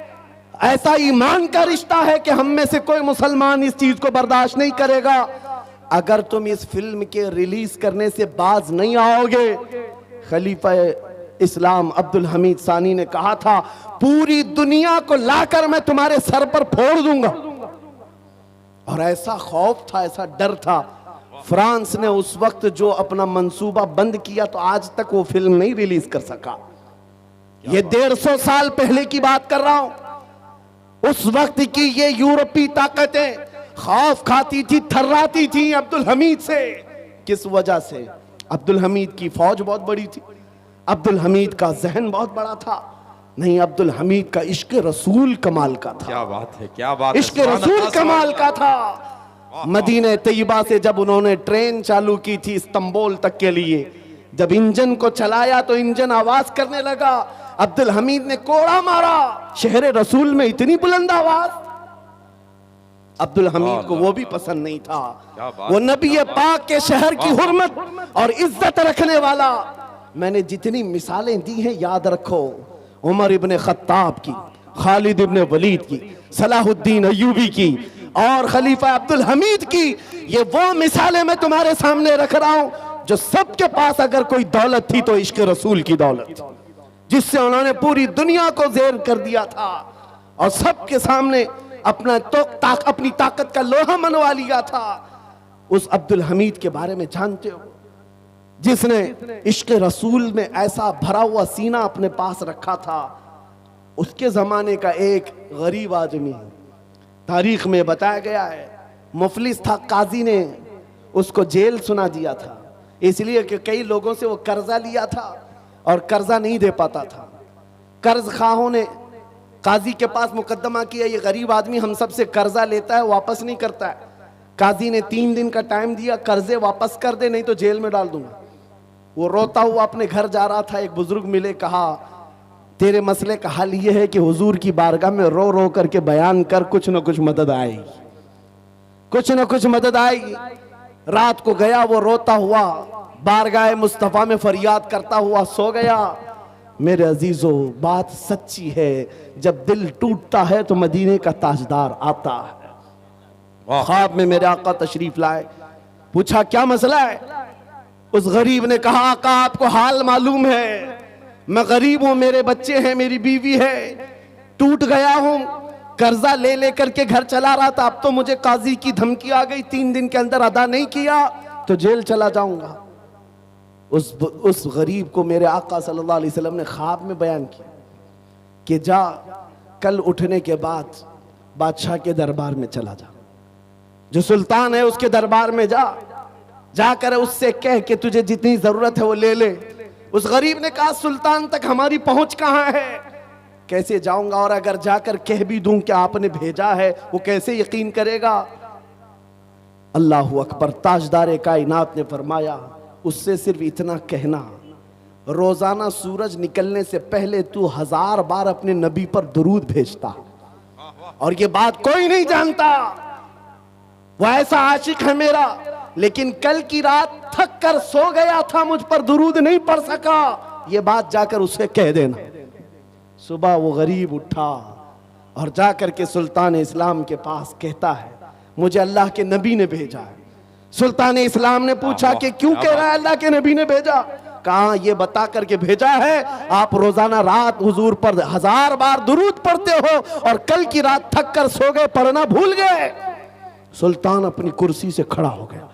ऐसा ईमान का रिश्ता है कि हम में से कोई मुसलमान इस चीज को बर्दाश्त नहीं करेगा। अगर तुम इस फिल्म के रिलीज करने से बाज नहीं आओगे, खलीफा इस्लाम अब्दुल हमीद सानी ने कहा था पूरी दुनिया को लाकर मैं तुम्हारे सर पर फोड़ दूंगा। और ऐसा खौफ था, ऐसा डर था। फ्रांस ने उस वक्त जो अपना मंसूबा बंद किया तो आज तक वो फिल्म नहीं रिलीज कर सका। ये 150 साल पहले की बात कर रहा हूं। उस वक्त की ये यूरोपीय ताकतें खौफ खाती थी, थर्राती थी अब्दुल हमीद से। किस वजह से? अब्दुल हमीद की फौज बहुत बड़ी थी, अब्दुल हमीद का जहन बहुत बड़ा था। नहीं, अब्दुल हमीद का इश्क रसूल कमाल का था। क्या बात है, क्या बात है। इश्क रसूल कमाल का था। मदीना तैयबा से जब उन्होंने ट्रेन चालू की थी इस्तांबुल तक के लिए, जब इंजन को चलाया तो इंजन आवाज करने लगा। अब्दुल हमीद ने कोड़ा मारा, शहर रसूल में इतनी बुलंद आवाज। अब्दुल हमीद को वो भी पसंद नहीं था। वो नबी पाक के शहर की हुर्मत और इज्जत रखने वाला। मैंने जितनी मिसालें दी हैं याद रखो, उमर इब्ने खत्ताब की, खालिद इब्ने वलीद की, सलाहुद्दीन अय्यूबी की और खलीफा अब्दुल हमीद की, ये वो मिसालें मैं तुम्हारे सामने रख रहा हूं जो सबके पास अगर कोई दौलत थी तो इश्क रसूल की दौलत, जिससे उन्होंने पूरी दुनिया को ज़ेर कर दिया था और सबके सामने अपनी ताकत का लोहा मनवा लिया था। उस अब्दुल हमीद के बारे में जानते हो, जिसने इश्क रसूल में ऐसा भरा हुआ सीना अपने पास रखा था। उसके जमाने का एक गरीब आदमी, तारीख में बताया गया है, मुफलिस था, काजी ने उसको जेल सुना दिया था, इसलिए कि कई लोगों से वो कर्जा लिया था और कर्जा नहीं दे पाता था। कर्ज खाहों ने काजी के पास मुकदमा किया, ये गरीब आदमी हम सबसे कर्जा लेता है, वापस नहीं करता है। काजी ने 3 दिन का टाइम दिया, कर्जे वापस कर दे नहीं तो जेल में डाल दूंगा। वो रोता हुआ अपने घर जा रहा था, एक बुजुर्ग मिले, कहा तेरे मसले का हल ये है कि हुजूर की बारगाह में रो रो करके बयान कर, कुछ न कुछ मदद आएगी, कुछ न कुछ मदद आएगी। रात को गया, वो रोता हुआ बारगाह मुस्तफा में फरियाद करता हुआ सो गया। मेरे अजीजों, बात सच्ची है, जब दिल टूटता है तो मदीने का ताजदार आता है। ख्वाब में मेरे आका तशरीफ लाए, पूछा क्या मसला है। उस गरीब ने कहा आका आपको हाल मालूम है, मैं गरीब हूं, मेरे बच्चे हैं, मेरी बीवी है, टूट गया हूं, कर्जा ले लेकर के घर चला रहा था, अब तो मुझे काजी की धमकी आ गई, 3 दिन के अंदर अदा नहीं किया तो जेल चला जाऊंगा। उस गरीब को मेरे आका सल्लल्लाहु अलैहि वसल्लम ने ख्वाब में बयान किया कि जा कल उठने के बाद बादशाह के दरबार में चला जा, जो सुल्तान है उसके दरबार में जाकर उससे कह कि तुझे जितनी जरूरत है वो ले ले। उस गरीब ने कहा सुल्तान तक हमारी पहुंच कहां है, कैसे जाऊंगा, और अगर जाकर कह भी दूं कि आपने भेजा है वो कैसे यकीन करेगा। अल्लाहु अकबर। ताजदार कायनात ने फरमाया उससे सिर्फ इतना कहना, रोजाना सूरज निकलने से पहले तू 1000 बार अपने नबी पर दुरूद भेजता, और ये बात कोई नहीं जानता, वो ऐसा आशिक है मेरा, लेकिन कल की रात थक कर सो गया था, मुझ पर दुरूद नहीं पढ़ सका, ये बात जाकर उसे कह देना। सुबह वो गरीब उठा और जाकर के सुल्तान इस्लाम के पास कहता है मुझे अल्लाह के नबी ने भेजा है। सुल्तान इस्लाम ने पूछा कि क्यों कह रहा है अल्लाह के नबी ने भेजा। कहा ये बता करके भेजा है आप रोजाना रात हुजूर पर 1000 बार दुरूद पढ़ते हो और कल की रात थक कर सो गए, पढ़ना भूल गए। सुल्तान अपनी कुर्सी से खड़ा हो गया,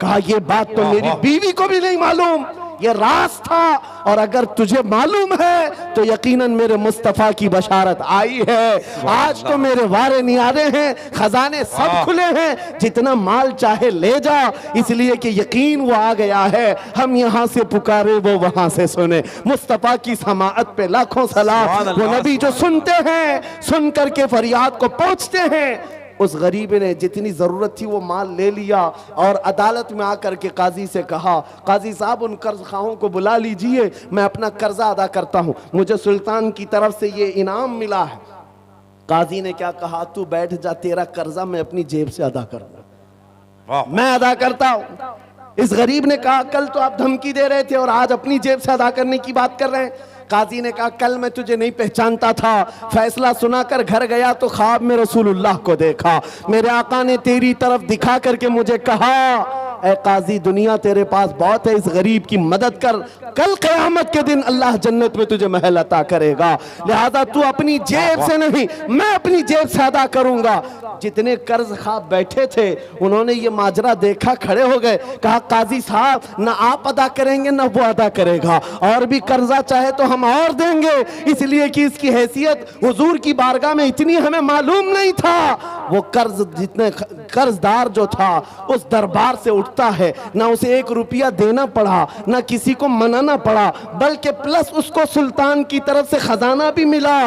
कहा ये बात तो मेरी बीवी को भी नहीं मालूम, ये राज था, और अगर तुझे मालूम है तो यकीनन मेरे मुस्तफा की बशारत आई है। आज तो मेरे वारे नियारे हैं, खजाने सब खुले हैं, जितना माल चाहे ले जा, इसलिए कि यकीन वो आ गया है, हम यहाँ से पुकारे वो वहां से सुने। मुस्तफा की समाअत पे लाखों सलाम। वो नबी जो सुनते हैं, सुन करके फरियाद को पहुंचते हैं। उस गरीब ने जितनी जरूरत थी वो माल ले लिया और अदालत में आकर के काजी से कहा, काजी साहब उन कर्ज खाओं को बुला लीजिए, मैं अपना कर्जा अदा करता हूं, मुझे सुल्तान की तरफ से ये इनाम मिला है। काजी ने क्या कहा, तू बैठ जा, तेरा कर्जा मैं अपनी जेब से अदा करूंगा, मैं अदा करता हूं। इस गरीब ने कहा, कल तो आप धमकी दे रहे थे और आज अपनी जेब से अदा करने की बात कर रहे हैं। काजी ने कहा, कल मैं तुझे नहीं पहचानता था, फैसला सुनाकर घर गया तो ख्वाब में रसूलुल्लाह को देखा, मेरे आका ने तेरी तरफ दिखा करके मुझे कहा, ऐ काजी दुनिया तेरे पास बहुत है, इस गरीब की मदद कर, कल क़यामत के दिन अल्लाह जन्नत में तुझे महल अता करेगा, लिहाजा तू अपनी जेब से नहीं, मैं अपनी जेब से अदा करूंगा। जितने कर्ज खा बैठे थे उन्होंने ये माजरा देखा, खड़े हो गए, कहा काजी साहब ना आप अदा करेंगे ना वो अदा करेगा, और भी कर्जा चाहे तो हम और देंगे, इसलिए कि इसकी हैसियत हुजूर की बारगाह में इतनी हमें मालूम नहीं था। वो कर्ज जितने कर्जदार जो था उस दरबार से उठता है, ना उसे 1 रुपया देना पड़ा, ना किसी को मनाना पड़ा, बल्कि प्लस उसको सुल्तान की तरफ से खजाना भी मिला।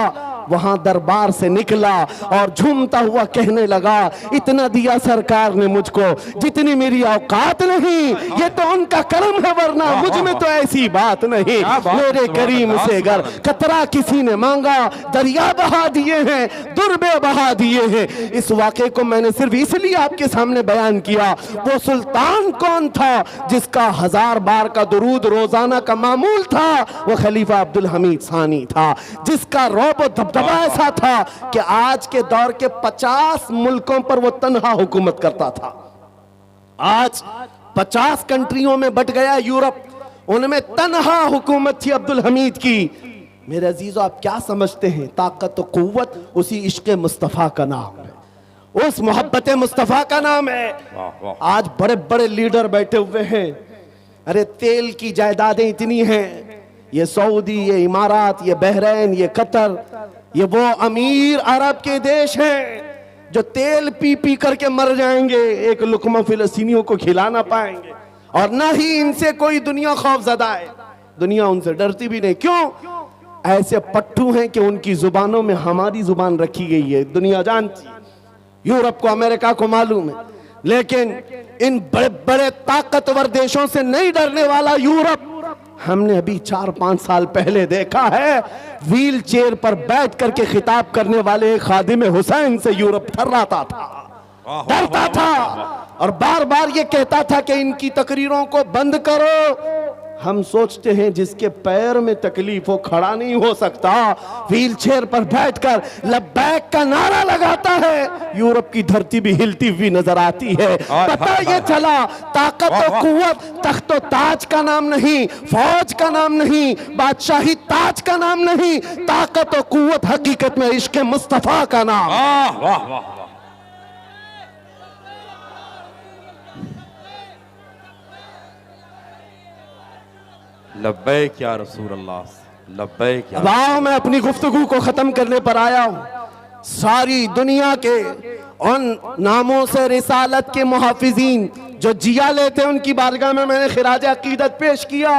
वहां दरबार से निकला और झूमता हुआ कहने लगा, इतना दिया सरकार ने मुझको जितनी मेरी औकात नहीं, ये तो उनका करम है, वरना मुझ में तो ऐसी बात नहीं। मेरे करीम से अगर कतरा किसी ने मांगा, दरिया बहा दिए हैं, दुर्बे बहा दिए हैं। इस वाक़े को मैंने सिर्फ इसलिए आपके सामने बयान किया। वो सुल्तान कौन था जिसका 1000 बार का दुरूद रोजाना का मामूल था? वो खलीफा अब्दुल हमीद सानी था, जिसका रौब व दबा ऐसा था कि आज के दौर के 50 मुल्कों पर वो तन्हा हुकूमत करता था। आज 50 कंट्रियों में बट गया यूरोप, उनमें तन्हा हुकूमत थी अब्दुल हमीद की। मेरे अजीजों, आप क्या समझते हैं? ताकत और कुव्वत उसी इश्क मुस्तफ़ा का नाम है, उस मोहब्बत मुस्तफ़ा का नाम है। आज बड़े बड़े लीडर बैठे हुए हैं, अरे तेल की जायदादें इतनी हैं, ये सऊदी, ये इमारात, ये बहरीन, ये कतर, ये वो अमीर अरब के देश हैं जो तेल पी पी करके मर जाएंगे, एक लुकमा फिलिस्तीनियों को खिला ना पाएंगे, और ना ही इनसे कोई दुनिया खौफजदा है, दुनिया उनसे डरती भी नहीं। क्यों? ऐसे पट्टू हैं कि उनकी जुबानों में हमारी जुबान रखी गई है, दुनिया जानती है, यूरोप को, अमेरिका को मालूम है, लेकिन इन बड़े बड़े ताकतवर देशों से नहीं डरने वाला यूरोप हमने अभी 4-5 साल पहले देखा है। व्हील चेयर पर बैठ करके खिताब करने वाले खादिम हुसैन से यूरोप थर्राता था, डरता था, और बार बार ये कहता था कि इनकी तकरीरों को बंद करो। हम सोचते हैं जिसके पैर में तकलीफ हो, खड़ा नहीं हो सकता, व्हील चेयर पर बैठकर लब्बैक का नारा लगाता है, यूरोप की धरती भी हिलती हुई नजर आती है। पता ये चला, ताकत और कुव्वत तख्त और ताज का नाम नहीं, फौज का नाम नहीं, बादशाही ताज का नाम नहीं, ताकत और कुव्वत हकीकत में इश्क मुस्तफा का नाम। वाह वाह वाह, लब्बैक या रसूल अल्लाह, लब्बैक या। अब मैं अपनी गुफ्तगू को खत्म करने पर आया हूं। सारी दुनिया के उन नामों से रिसालत के मुहाफिजीन जो जिया लेते हैं, उनकी बारगाह में मैंने खिराज अकीदत पेश किया,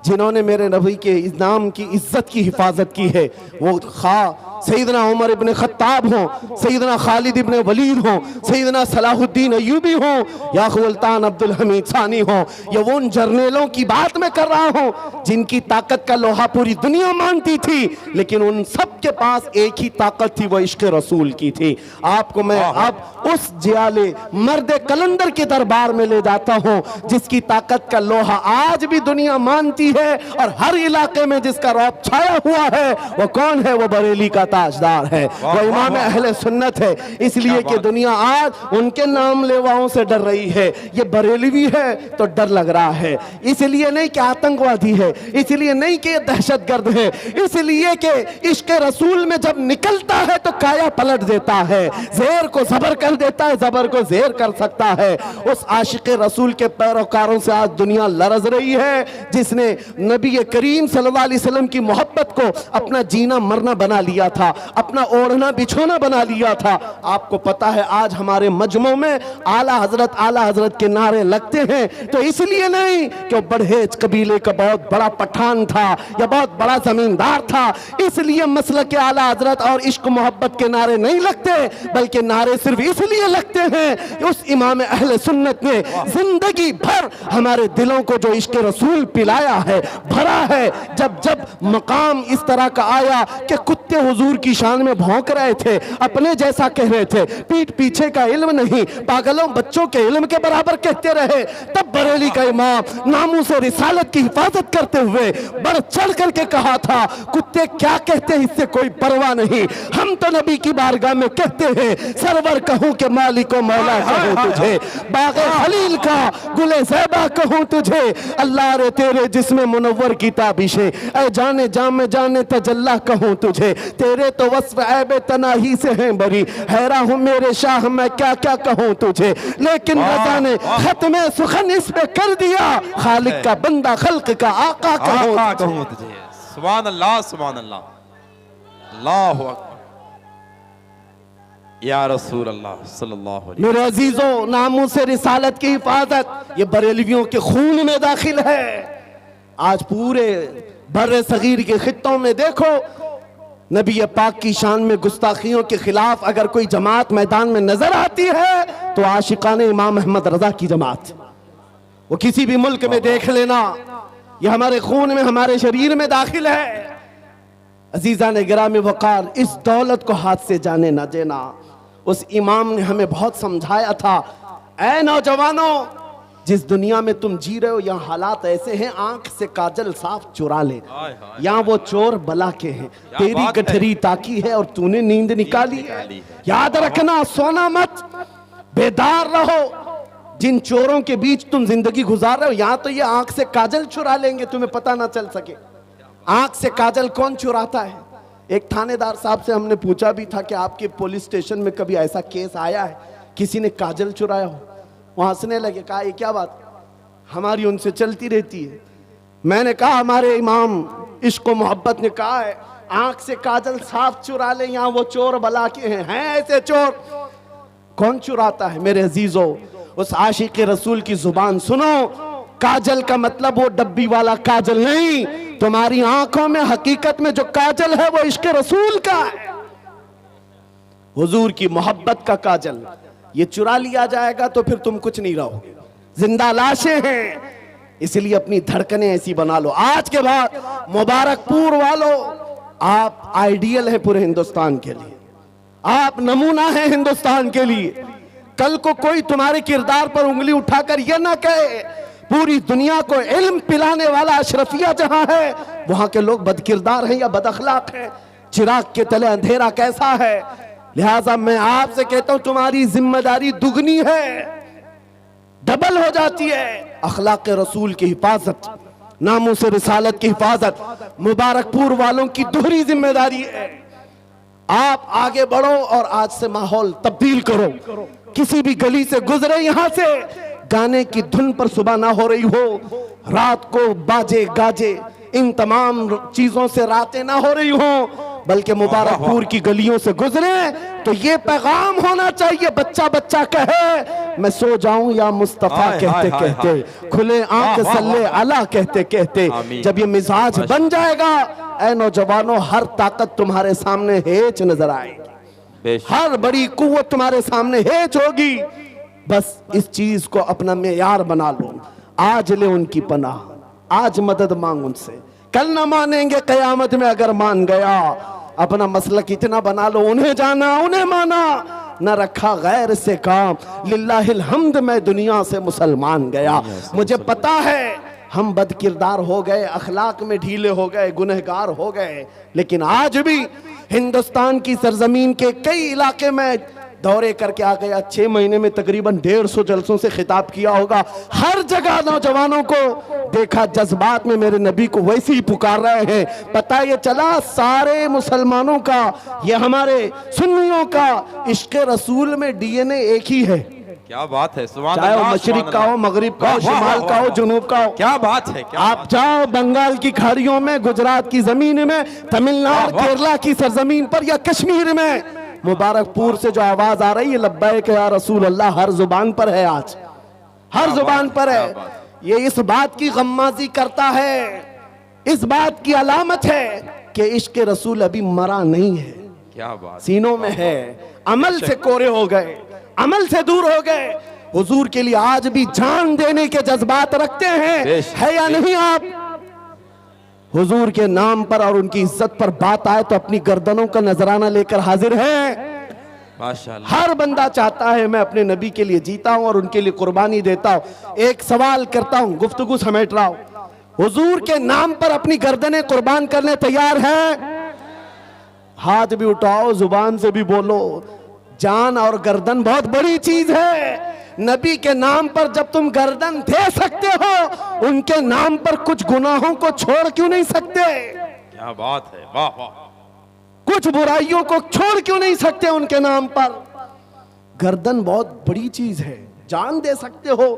जिन्होंने मेरे नबी के इस नाम की इज्जत की हिफाजत की है। वो खा सैयदना उमर इब्न खत्ताब हो, सैयदना खालिद इब्न वलीद हो, सैयदना सलाहुद्दीन अय्यूबी हो, या सुल्तान अब्दुल हमीद सानी हो, या वो उन जर्नेलों की बात मैं कर रहा हूं जिनकी ताकत का लोहा पूरी दुनिया मानती थी, लेकिन उन सब के पास एक ही ताकत थी, वो इश्क रसूल की थी। आपको मैं अब उस जियाले मर्द कलंदर के दरबार में ले जाता हूं जिसकी ताकत का लोहा आज भी दुनिया मानती गई है, और हर इलाके में जिसका रौब छाया हुआ है वो कौन है? वो बरेली का ताजदार है, वो इमाम अहले सुन्नत है। इसलिए कि दुनिया आज उनके नाम लेवाओं से डर रही है। ये बरेलवी है तो डर लग रहा है, इसलिए नहीं कि आतंकवादी है, इसलिए नहीं कि दहशतगर्द है, इसलिए कि इश्क रसूल में जब निकलता है तो काया पलट देता है, ज़ेर को ज़बर कर देता है, ज़बर को ज़ेर कर सकता है। उस आशिक रसूल के पैरोकारों से आज दुनिया लरज रही है, जिसने नबी करीम सल्लल्लाहु अलैहि वसल्लम की मोहब्बत को अपना जीना मरना बना लिया था, अपना ओढ़ना बिछोना बना लिया था। आपको पता है आज हमारे मजमों में आला हजरत के नारे लगते हैं, तो इसलिए नहीं कि वो बड़हेज कबीले का बहुत बड़ा पठान था या बहुत बड़ा जमींदार था, इसलिए मसलक के आला हजरत और इश्क मोहब्बत के नारे नहीं लगते, बल्कि नारे सिर्फ इसलिए लगते हैं कि उस इमाम अहले सुन्नत ने जिंदगी भर हमारे दिलों को जो इश्क रसूल पिलाया है, भरा है। जब जब मकाम इस तरह का आया कि कुत्ते हुजूर की शान में भौंक रहे थे, अपने जैसा कह रहे थे, पीठ पीछे का इल्म नहीं, पागलों बच्चों के इल्म के बराबर कहते रहे, तब बरेली का इमाम नामूस रिसालत की हिफाजत करते हुए बढ़ चढ़ करके कहा था, कुत्ते क्या कहते हैं इससे कोई परवाह नहीं, हम तो नबी की बारगाह में कहते हैं सरवर कहूं कि मालिक व मौला कहूं तुझे, बाग़े खलील का गुले ज़ैबा कहूं तुझे, अल्लाह रे तेरे जिस्म मुनव्वर की ताबिशे, ऐ जाने जाम जाने तजल्ला कहूं तुझे, तेरे तो वस्फ ऐब तनाही से हैं बरी, हैरा हूं मेरे शाह मैं क्या क्या कहूं तुझे, लेकिन रज़ा ने खत्म सुखन इस पे कर दिया, खालिक का बंदा खल्क का आका कहूं तुझे। सुभान अल्लाह, सुभान अल्लाह, अल्लाहु अकबर, या रसूल अल्लाह सल्लल्लाहु अलैहि। मेरे अजीजों, नामूस रिसालत की हिफाजत ये बरेलवियों के खून में दाखिल है। आज पूरे बर्रे सगीर के खित्तों में देखो, नबी पाक की शान में गुस्ताखियों के खिलाफ अगर कोई जमात मैदान में नजर आती है तो आशिकाने इमाम अहमद रजा की जमात, वो किसी भी मुल्क में देख लेना, ये हमारे खून में हमारे शरीर में दाखिल है। अजीजा ने गिरामी वकार, इस दौलत को हाथ से जाने ना देना। उस इमाम ने हमें बहुत समझाया था, ऐ नौजवानों, जिस दुनिया में तुम जी रहे हो यहाँ हालात ऐसे हैं, आंख से काजल साफ चुरा ले, यहाँ वो चोर बला के हैं, तेरी गठरी ताकी है और तूने नींद निकाली है। याद रखना, सोना मत, बेदार रहो। जिन चोरों के बीच तुम जिंदगी गुजार रहे हो, यहाँ तो ये आंख से काजल चुरा लेंगे, तुम्हें पता ना चल सके। आंख से काजल कौन चुराता है? एक थानेदार साहब से हमने पूछा भी था कि आपके पुलिस स्टेशन में कभी ऐसा केस आया है किसी ने काजल चुराया हो? वो हंसने लगे, कहा ये क्या बात, हमारी उनसे चलती रहती है। मैंने कहा हमारे इमाम इश्क मोहब्बत ने कहा है आंख से काजल साफ चुरा ले, यहाँ वो चोर बला के हैं ऐसे चोर। कौन चुराता है मेरे अजीजों? उस आशिक रसूल की जुबान सुनो। काजल का मतलब वो डब्बी वाला काजल नहीं, तुम्हारी आंखों में हकीकत में जो काजल है वो इश्क रसूल का है, हुजूर की मोहब्बत का काजल। ये चुरा लिया जाएगा तो फिर तुम कुछ नहीं रहोगे, जिंदा लाशें हैं। इसलिए अपनी धड़कनें ऐसी बना लो। आज के बाद मुबारकपुर वालों, आप आइडियल है पूरे हिंदुस्तान के लिए, आप नमूना है हिंदुस्तान के लिए। कल को कोई तुम्हारे किरदार पर उंगली उठाकर यह ना कहे पूरी दुनिया को इल्म पिलाने वाला अशरफिया जहां है वहां के लोग बदकिरदार हैं या बदअखलाक हैं, चिराग के तले अंधेरा कैसा है। लिहाजा मैं आपसे कहता हूं तुम्हारी जिम्मेदारी दुगनी है, डबल हो जाती है। अखलाक रसूल की हिफाजत, नामूस रिसालत की हिफाजत, मुबारकपुर वालों की दोहरी जिम्मेदारी है। आप आगे बढ़ो और आज से माहौल तब्दील करो। किसी भी गली से गुजरे, यहां से गाने की धुन पर सुबह ना हो रही हो, रात को बाजे गाजे, इन तमाम चीजों से रातें ना हो रही हो, बल्कि मुबारकपुर की गलियों से गुजरे तो ये पैगाम होना चाहिए, बच्चा बच्चा कहे मैं सो जाऊं या मुस्तफा कहते कहते, खुले आंख सल्ले अला कहते कहते। जब ये मिजाज बन जाएगा, ऐ नौजवानों, हर ताकत तुम्हारे सामने हेच नजर आएगी, हर बड़ी कुव्वत तुम्हारे सामने हेच होगी। बस इस चीज को अपना मेयार बना लो। आज ले उनकी पनाह, आज मदद मांग उनसे, कल ना मानेंगे कयामत में अगर मान गया। अपना मसलक इतना बना लो, उन्हें जाना उन्हें माना, न रखा गैर से काम, लिल्लाहिल हम्द मैं दुनिया से मुसलमान गया। मुझे पता है हम बदकिरदार हो गए, अखलाक में ढीले हो गए, गुनहगार हो गए। लेकिन आज भी हिंदुस्तान की सरजमीन के कई इलाके में दौरे करके आ गया। 6 महीने में तकरीबन 150 जलसों से खिताब किया होगा। हर जगह नौजवानों को देखा जज्बात में मेरे नबी को वैसे ही पुकार रहे हैं। पता ये चला सारे मुसलमानों का, ये हमारे सुन्नियों का इश्क रसूल में डीएनए एक ही है। क्या बात है, सुभान चाहे वो अल्लाह, मशरिक सुभान का हो, अल्लाह। मगरिब का हो, वाह, वाह, शिमाल वाह, का हो, वाह। जुनूब का हो। क्या बात है, क्या आप जाओ बंगाल की खाड़ियों में, गुजरात की जमीन में, तमिलनाडु वाह, वाह। केरला की सरजमीन पर या कश्मीर में मुबारकपुर से जो आवाज आ रही है लब्बैक या रसूल अल्लाह, हर जुबान पर है। आज हर जुबान पर है। ये इस बात की गम्माजी करता है, इस बात की अलामत है कि इश्क रसूल अभी मरा नहीं है, क्या बात, सीनों में है। अमल से कोरे हो गए, अमल से दूर हो गए। हुजूर के लिए आज भी जान देने के जज्बात रखते हैं, है या नहीं आप? हुजूर के नाम पर और उनकी इज्जत पर बात आए तो अपनी गर्दनों का नजराना लेकर हाजिर हैं। माशाअल्लाह। हर बंदा चाहता है मैं अपने नबी के लिए जीता हूं और उनके लिए कुर्बानी देता हूं। एक सवाल करता हूं, गुफ्तगू समेट रहा हूं, हुजूर के नाम पर अपनी गर्दनें कुर्बान करने तैयार हैं? हाथ भी उठाओ, जुबान से भी बोलो। जान और गर्दन बहुत बड़ी चीज है। नबी के नाम पर जब तुम गर्दन दे सकते हो, उनके नाम पर कुछ गुनाहों को छोड़ क्यों नहीं सकते? क्या बात है, वाह वाह। कुछ बुराइयों को छोड़ क्यों नहीं सकते उनके नाम पर? गर्दन बहुत बड़ी चीज है, जान दे सकते हो।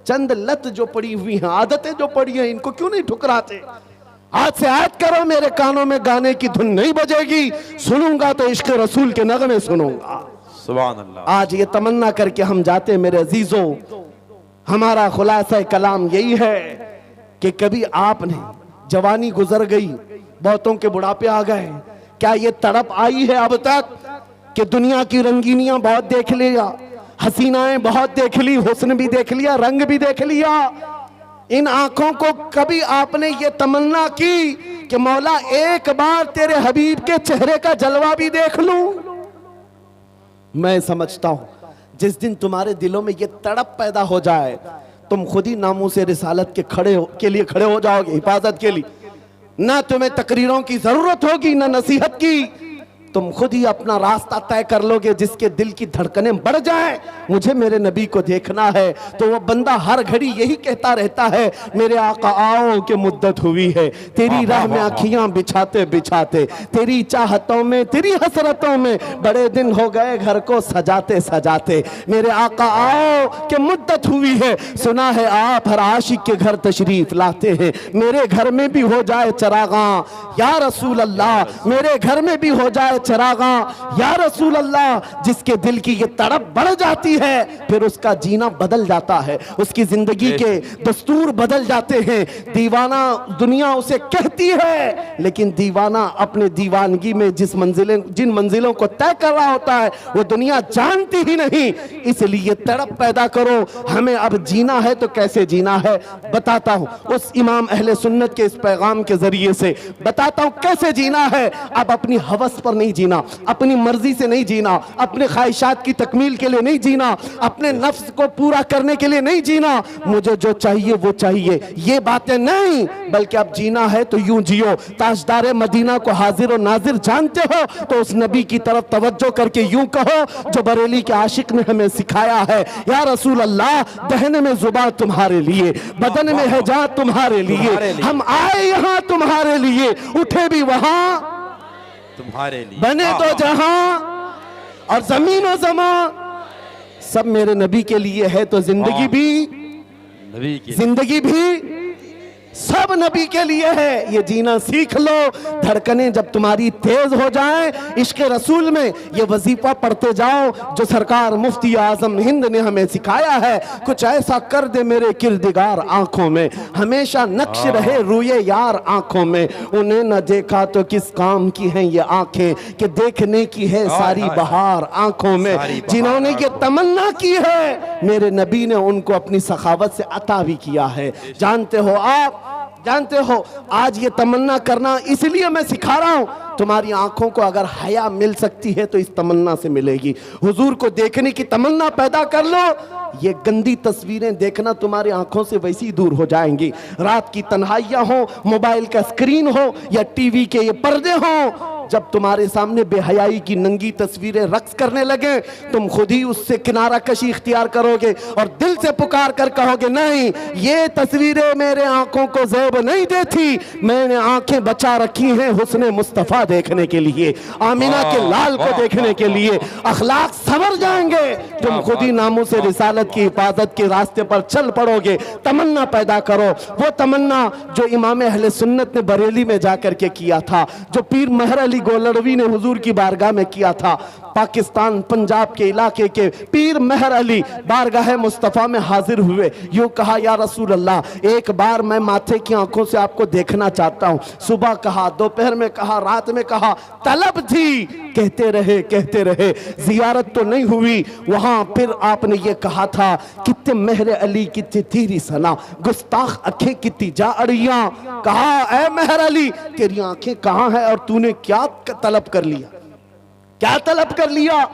चंद लत जो पड़ी हुई हैं, आदतें जो पड़ी हैं, इनको क्यों नहीं ठुकराते? आज से आयत करो, मेरे कानों में गाने की धुन नहीं बजेगी, सुनूंगा तो इश्क रसूल के नगमे सुनूंगा। सुभान अल्लाह। आज ये तमन्ना करके हम जाते मेरे अजीजों, हमारा खुलासा कलाम यही है कि कभी आपने, जवानी गुजर गई, बहुतों के बुढ़ापे आ गए, क्या ये तड़प आई है अब तक कि दुनिया की रंगीनियां बहुत देख लिया, हसीनाएं बहुत देख ली, हुस्न भी देख लिया, रंग भी देख लिया? इन आंखों को कभी आपने ये तमन्ना की कि मौला एक बार तेरे हबीब के चेहरे का जलवा भी देख लूं? मैं समझता हूं जिस दिन तुम्हारे दिलों में ये तड़प पैदा हो जाए, तुम खुद ही नामों से रिसालत के लिए खड़े हो जाओगे, हिफाजत के लिए। ना तुम्हें तकरीरों की जरूरत होगी, ना नसीहत की, तुम खुद ही अपना रास्ता तय कर लोगे। जिसके दिल की धड़कनें बढ़ जाएं, मुझे मेरे नबी को देखना है, तो वो बंदा हर घड़ी यही कहता रहता है, मेरे आका आओ के मुद्दत हुई है, तेरी राह में आँखियां बिछाते बिछाते, तेरी चाहतों में, तेरी हसरतों में बड़े दिन हो गए घर को सजाते सजाते, मेरे आका आओ के मुद्दत हुई है। सुना है आप हर आशिक के घर तशरीफ लाते हैं, मेरे घर में भी हो जाए चरागा या रसूल अल्लाह, मेरे घर में भी हो जाए चरागा या रसूल अल्लाह। जिसके दिल की ये तड़प बढ़ जाती है, फिर उसका जीना बदल जाता है, उसकी जिंदगी के दस्तूर बदल जाते हैं। दीवाना दुनिया उसे कहती है, लेकिन दीवाना अपने दीवानगी में जिन मंजिलों को तय कर रहा होता है, वो दुनिया जानती ही नहीं। इसलिए तड़प पैदा करो। हमें अब जीना है तो कैसे जीना है बताता हूं, उस इमाम अहले सुन्नत के इस पैगाम के जरिए से बताता हूं कैसे जीना है। अब अपनी हवस पर नहीं जीना, अपनी मर्जी से नहीं जीना, अपने ख्वाहिशात की तकमील के लिए नहीं जीना, अपने नफ्स को पूरा करने के लिए नहीं जीना, मुझे जो चाहिए वो चाहिए, ये बातें नहीं, बल्कि अब जीना है तो यूं जियो। ताजदार मदीना को हाजिर और नाजिर जानते हो तो उस नबी की तरफ तवज्जो करके यूं कहो जो बरेली के आशिक ने हमें सिखाया है, या रसूल अल्लाह, दहने में जुबान तुम्हारे लिए, बदन में है जान तुम्हारे लिए, हम आए यहाँ तुम्हारे लिए, उठे भी वहां तुम्हारे लिए, बने तो जहां और जमीन और जमा सब मेरे नबी के लिए है, तो जिंदगी भी, नबी की जिंदगी भी सब नबी के लिए है। ये जीना सीख लो। धड़कनें जब तुम्हारी तेज हो जाएं, इश्क रसूल में ये वजीफा पढ़ते जाओ जो सरकार मुफ्ती आजम हिंद ने हमें सिखाया है। कुछ ऐसा कर दे मेरे किरदिगार आंखों में, हमेशा नक्श रहे रूए यार आंखों में, उन्हें न देखा तो किस काम की हैं ये आंखें कि देखने की है सारी बहार आंखों में। जिन्होंने ये तमन्ना की है, मेरे नबी ने उनको अपनी सखावत से अता भी किया है। जानते हो आप, जानते हो आज ये तमन्ना करना इसलिए मैं सिखा रहा हूं तुम्हारी आंखों को अगर हया मिल सकती है तो इस तमन्ना से मिलेगी। हुजूर को देखने की तमन्ना पैदा कर लो, ये गंदी तस्वीरें देखना तुम्हारी आंखों से वैसी ही दूर हो जाएंगी। रात की तन्हाइयां हो, मोबाइल का स्क्रीन हो या टीवी के ये पर्दे हो, जब तुम्हारे सामने बेहयाई की नंगी तस्वीरें रक्स करने लगे, तुम खुद ही उससे किनारा कशी इख्तियार करोगे और दिल से पुकार कर कहोगे, नहीं, ये तस्वीरें मेरे आंखों को ज़ेब नहीं देती, मैंने आंखें बचा रखी हैं हुस्ने मुस्तफ़ा देखने के लिए, आमिना के लाल को देखने के लिए। अखलाक संवर जाएंगे, तुम खुद ही नामों से रिसालत की हिफाजत के रास्ते पर चल पड़ोगे। तमन्ना पैदा करो, वो तमन्ना जो इमाम अहले सुन्नत ने बरेली में जाकर के किया था, जो पीर महर अली गोलड़वी ने हुजूर की बारगाह में किया था। पाकिस्तान पंजाब के इलाके के पीर महर अली बारगाह मुस्तफ़ा में हाजिर हुए, यूं कहा, या रसूल अल्लाह, एक बार मैं माथे की आंखों से आपको देखना चाहता हूं। सुबह कहा, दोपहर में कहा, रात में कहा, तलब थी, कहते रहे, जियारत तो नहीं हुई। वहां फिर आपने ये कहा था, कितने महर अली कितने तेरी सना, गुस्ताख आंखें कितनी जा अड़ियां। कहा, ऐ महर अली, तेरी आंखें कहां है और तूने क्या तलब कर लिया, क्या तलब कर लिया?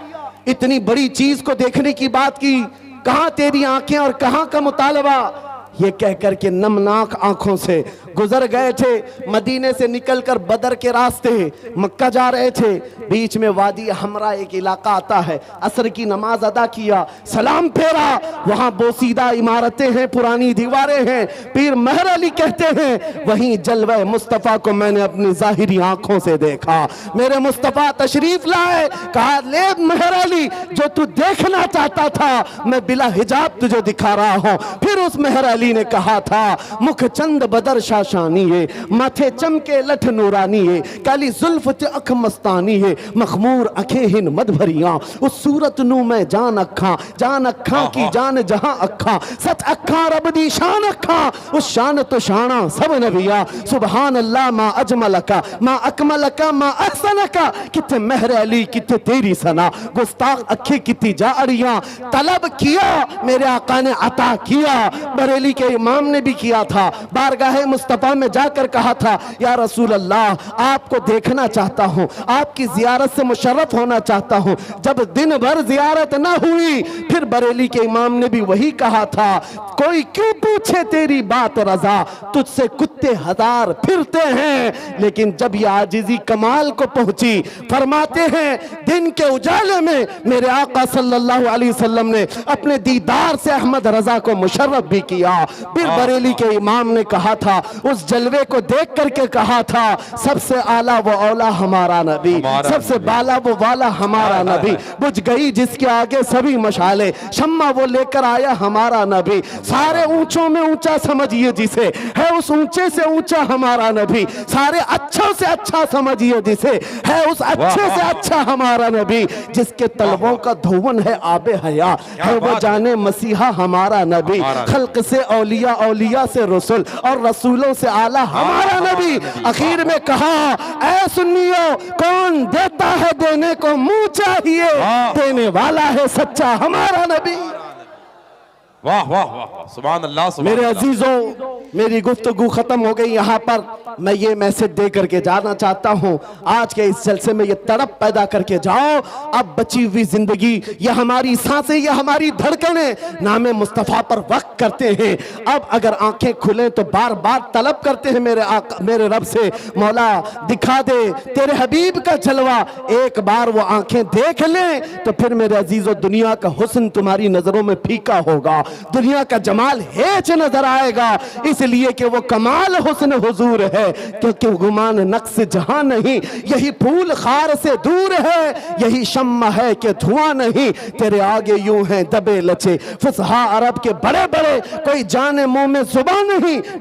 इतनी बड़ी चीज को देखने की बात की, कहां तेरी आंखें और कहां का मुतालबा? ये कहकर के नमनाक आंखों से गुजर गए थे। मदीने से निकलकर बदर के रास्ते मक्का जा रहे थे, बीच में वादी हमरा एक इलाका आता है। असर की नमाज अदा किया, सलाम फेरा, वहां बोसीदा इमारतें हैं, पुरानी दीवारें हैं। पीर महर अली कहते हैं, वहीं जलवा मुस्तफ़ा को मैंने अपनी जाहिरी आंखों से देखा। मेरे मुस्तफ़ा तशरीफ लाए, कहा, ले महर अली, जो तू देखना चाहता था मैं बिला हिजाब तुझे दिखा रहा हूं। फिर उस महर अली ने कहा था, मुख चंद बदर शाशानी है, माथे चमके लठ नूरानी है, काली जुल्फ ते अख मस्तानी है, मखमूर अखे हिन मद भरियां, उस सूरत नू मैं जान अखा की जान जहां अखा, सच अखा रब दी शान अखा, उस शान तो शाना सब नबिया। सुभान अल्लाह मा अजमलका मा अकमलका मा अहसनका, किथे महर अली किथे तेरी सना, गुस्ताख अखे कितनी जा अड़ियां। तलब किया, मेरे आका ने अता किया। बरेली के इमाम ने भी किया था, बारगाह मुस्तफ़ा में जाकर कहा था, या रसूल अल्लाह, आपको देखना चाहता हूं, आपकी जियारत से मुशर्रफ होना चाहता हूं। जब दिन भर जियारत ना हुई, फिर बरेली के इमाम ने भी वही कहा था, कोई क्यों पूछे तेरी बात रजा, तुझसे कुत्ते हजार फिरते हैं। लेकिन जब ये आजिज़ी कमाल को पहुंची, फरमाते हैं, दिन के उजाले में मेरे आका सल्लल्लाहु अलैहि वसल्लम ने अपने दीदार से अहमद रजा को मुशर्रफ भी किया। फिर बरेली के इमाम ने कहा था, उस जलवे को देख करके कहा था, सबसे आला वो औला हमारा नबी, सबसे बाला वो वाला हमारा नबी, बुझ गई जिसके आगे सभी मशाले, शम्मा वो लेकर आया हमारा नबी। सारे ऊंचों में ऊंचा समझिए जिसे, है उस ऊंचे से ऊंचा हमारा नबी। सारे अच्छों से अच्छा समझिए जिसे, है उस अच्छे से अच्छा हमारा नबी। जिसके तलबों का धुवन है आबे हया, है वो जाने मसीहा हमारा नबी। खल्क से औलिया, औलिया से रसूल और रसूलों से आला हमारा नबी। आखिर में कहा, ऐ सुन्नियों, कौन देता है देने को मुंह चाहिए, देने वाला है सच्चा हमारा नबी। वाह वाह वाह, सुभान अल्लाह, सुभान मेरे अल्लाह। अजीजों, मेरी गुफ्तगू खत्म हो गई। यहाँ पर मैं ये मैसेज दे करके जाना चाहता हूँ, आज के इस जलसे में ये तड़प पैदा करके जाओ, अब बची हुई जिंदगी, ये हमारी सांसें, ये हमारी धड़कनें नामे मुस्तफ़ा पर वक्त करते हैं। अब अगर आंखें खुले तो बार बार तलब करते हैं मेरे रब से, मौला दिखा दे तेरे हबीब का जलवा। एक बार वो आंखें देख लें तो फिर मेरे अजीजों, दुनिया का हुस्न तुम्हारी नजरों में फीका होगा, दुनिया का जमाल हेच नजर आएगा, इसलिए कि वो कमाल हुस्न हुजूर है। क्योंकि गुमान नक्स जहां नहीं, यही फूल खार से दूर है, यही शम्मा है कि धुआं नहीं, तेरे आगे यूं है दबे लचे फुसहा अरब के बड़े बड़े, कोई जाने मुंह में जुबान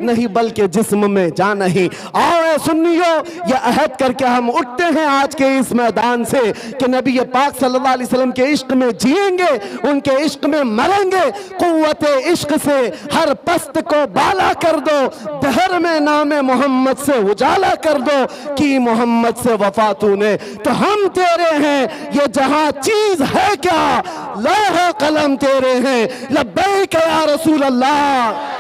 नहीं बल्कि जिस्म में जान नहीं। आओ सुन्नियो, ये अहद करके हम उठते हैं आज के इस मैदान से कि नबी पाक सल्लल्लाहु अलैहि वसल्लम के इश्क में जिएंगे, उनके इश्क में मरेंगे। कुव्वते इश्क से हर पस्त को बाला कर दो, दहर में नामे मोहम्मद से उजाला कर दो, कि मोहम्मद से वफा तूने तो हम तेरे हैं, ये जहां चीज है क्या, लौह कलम तेरे हैं, लब्बैक या रसूल अल्लाह।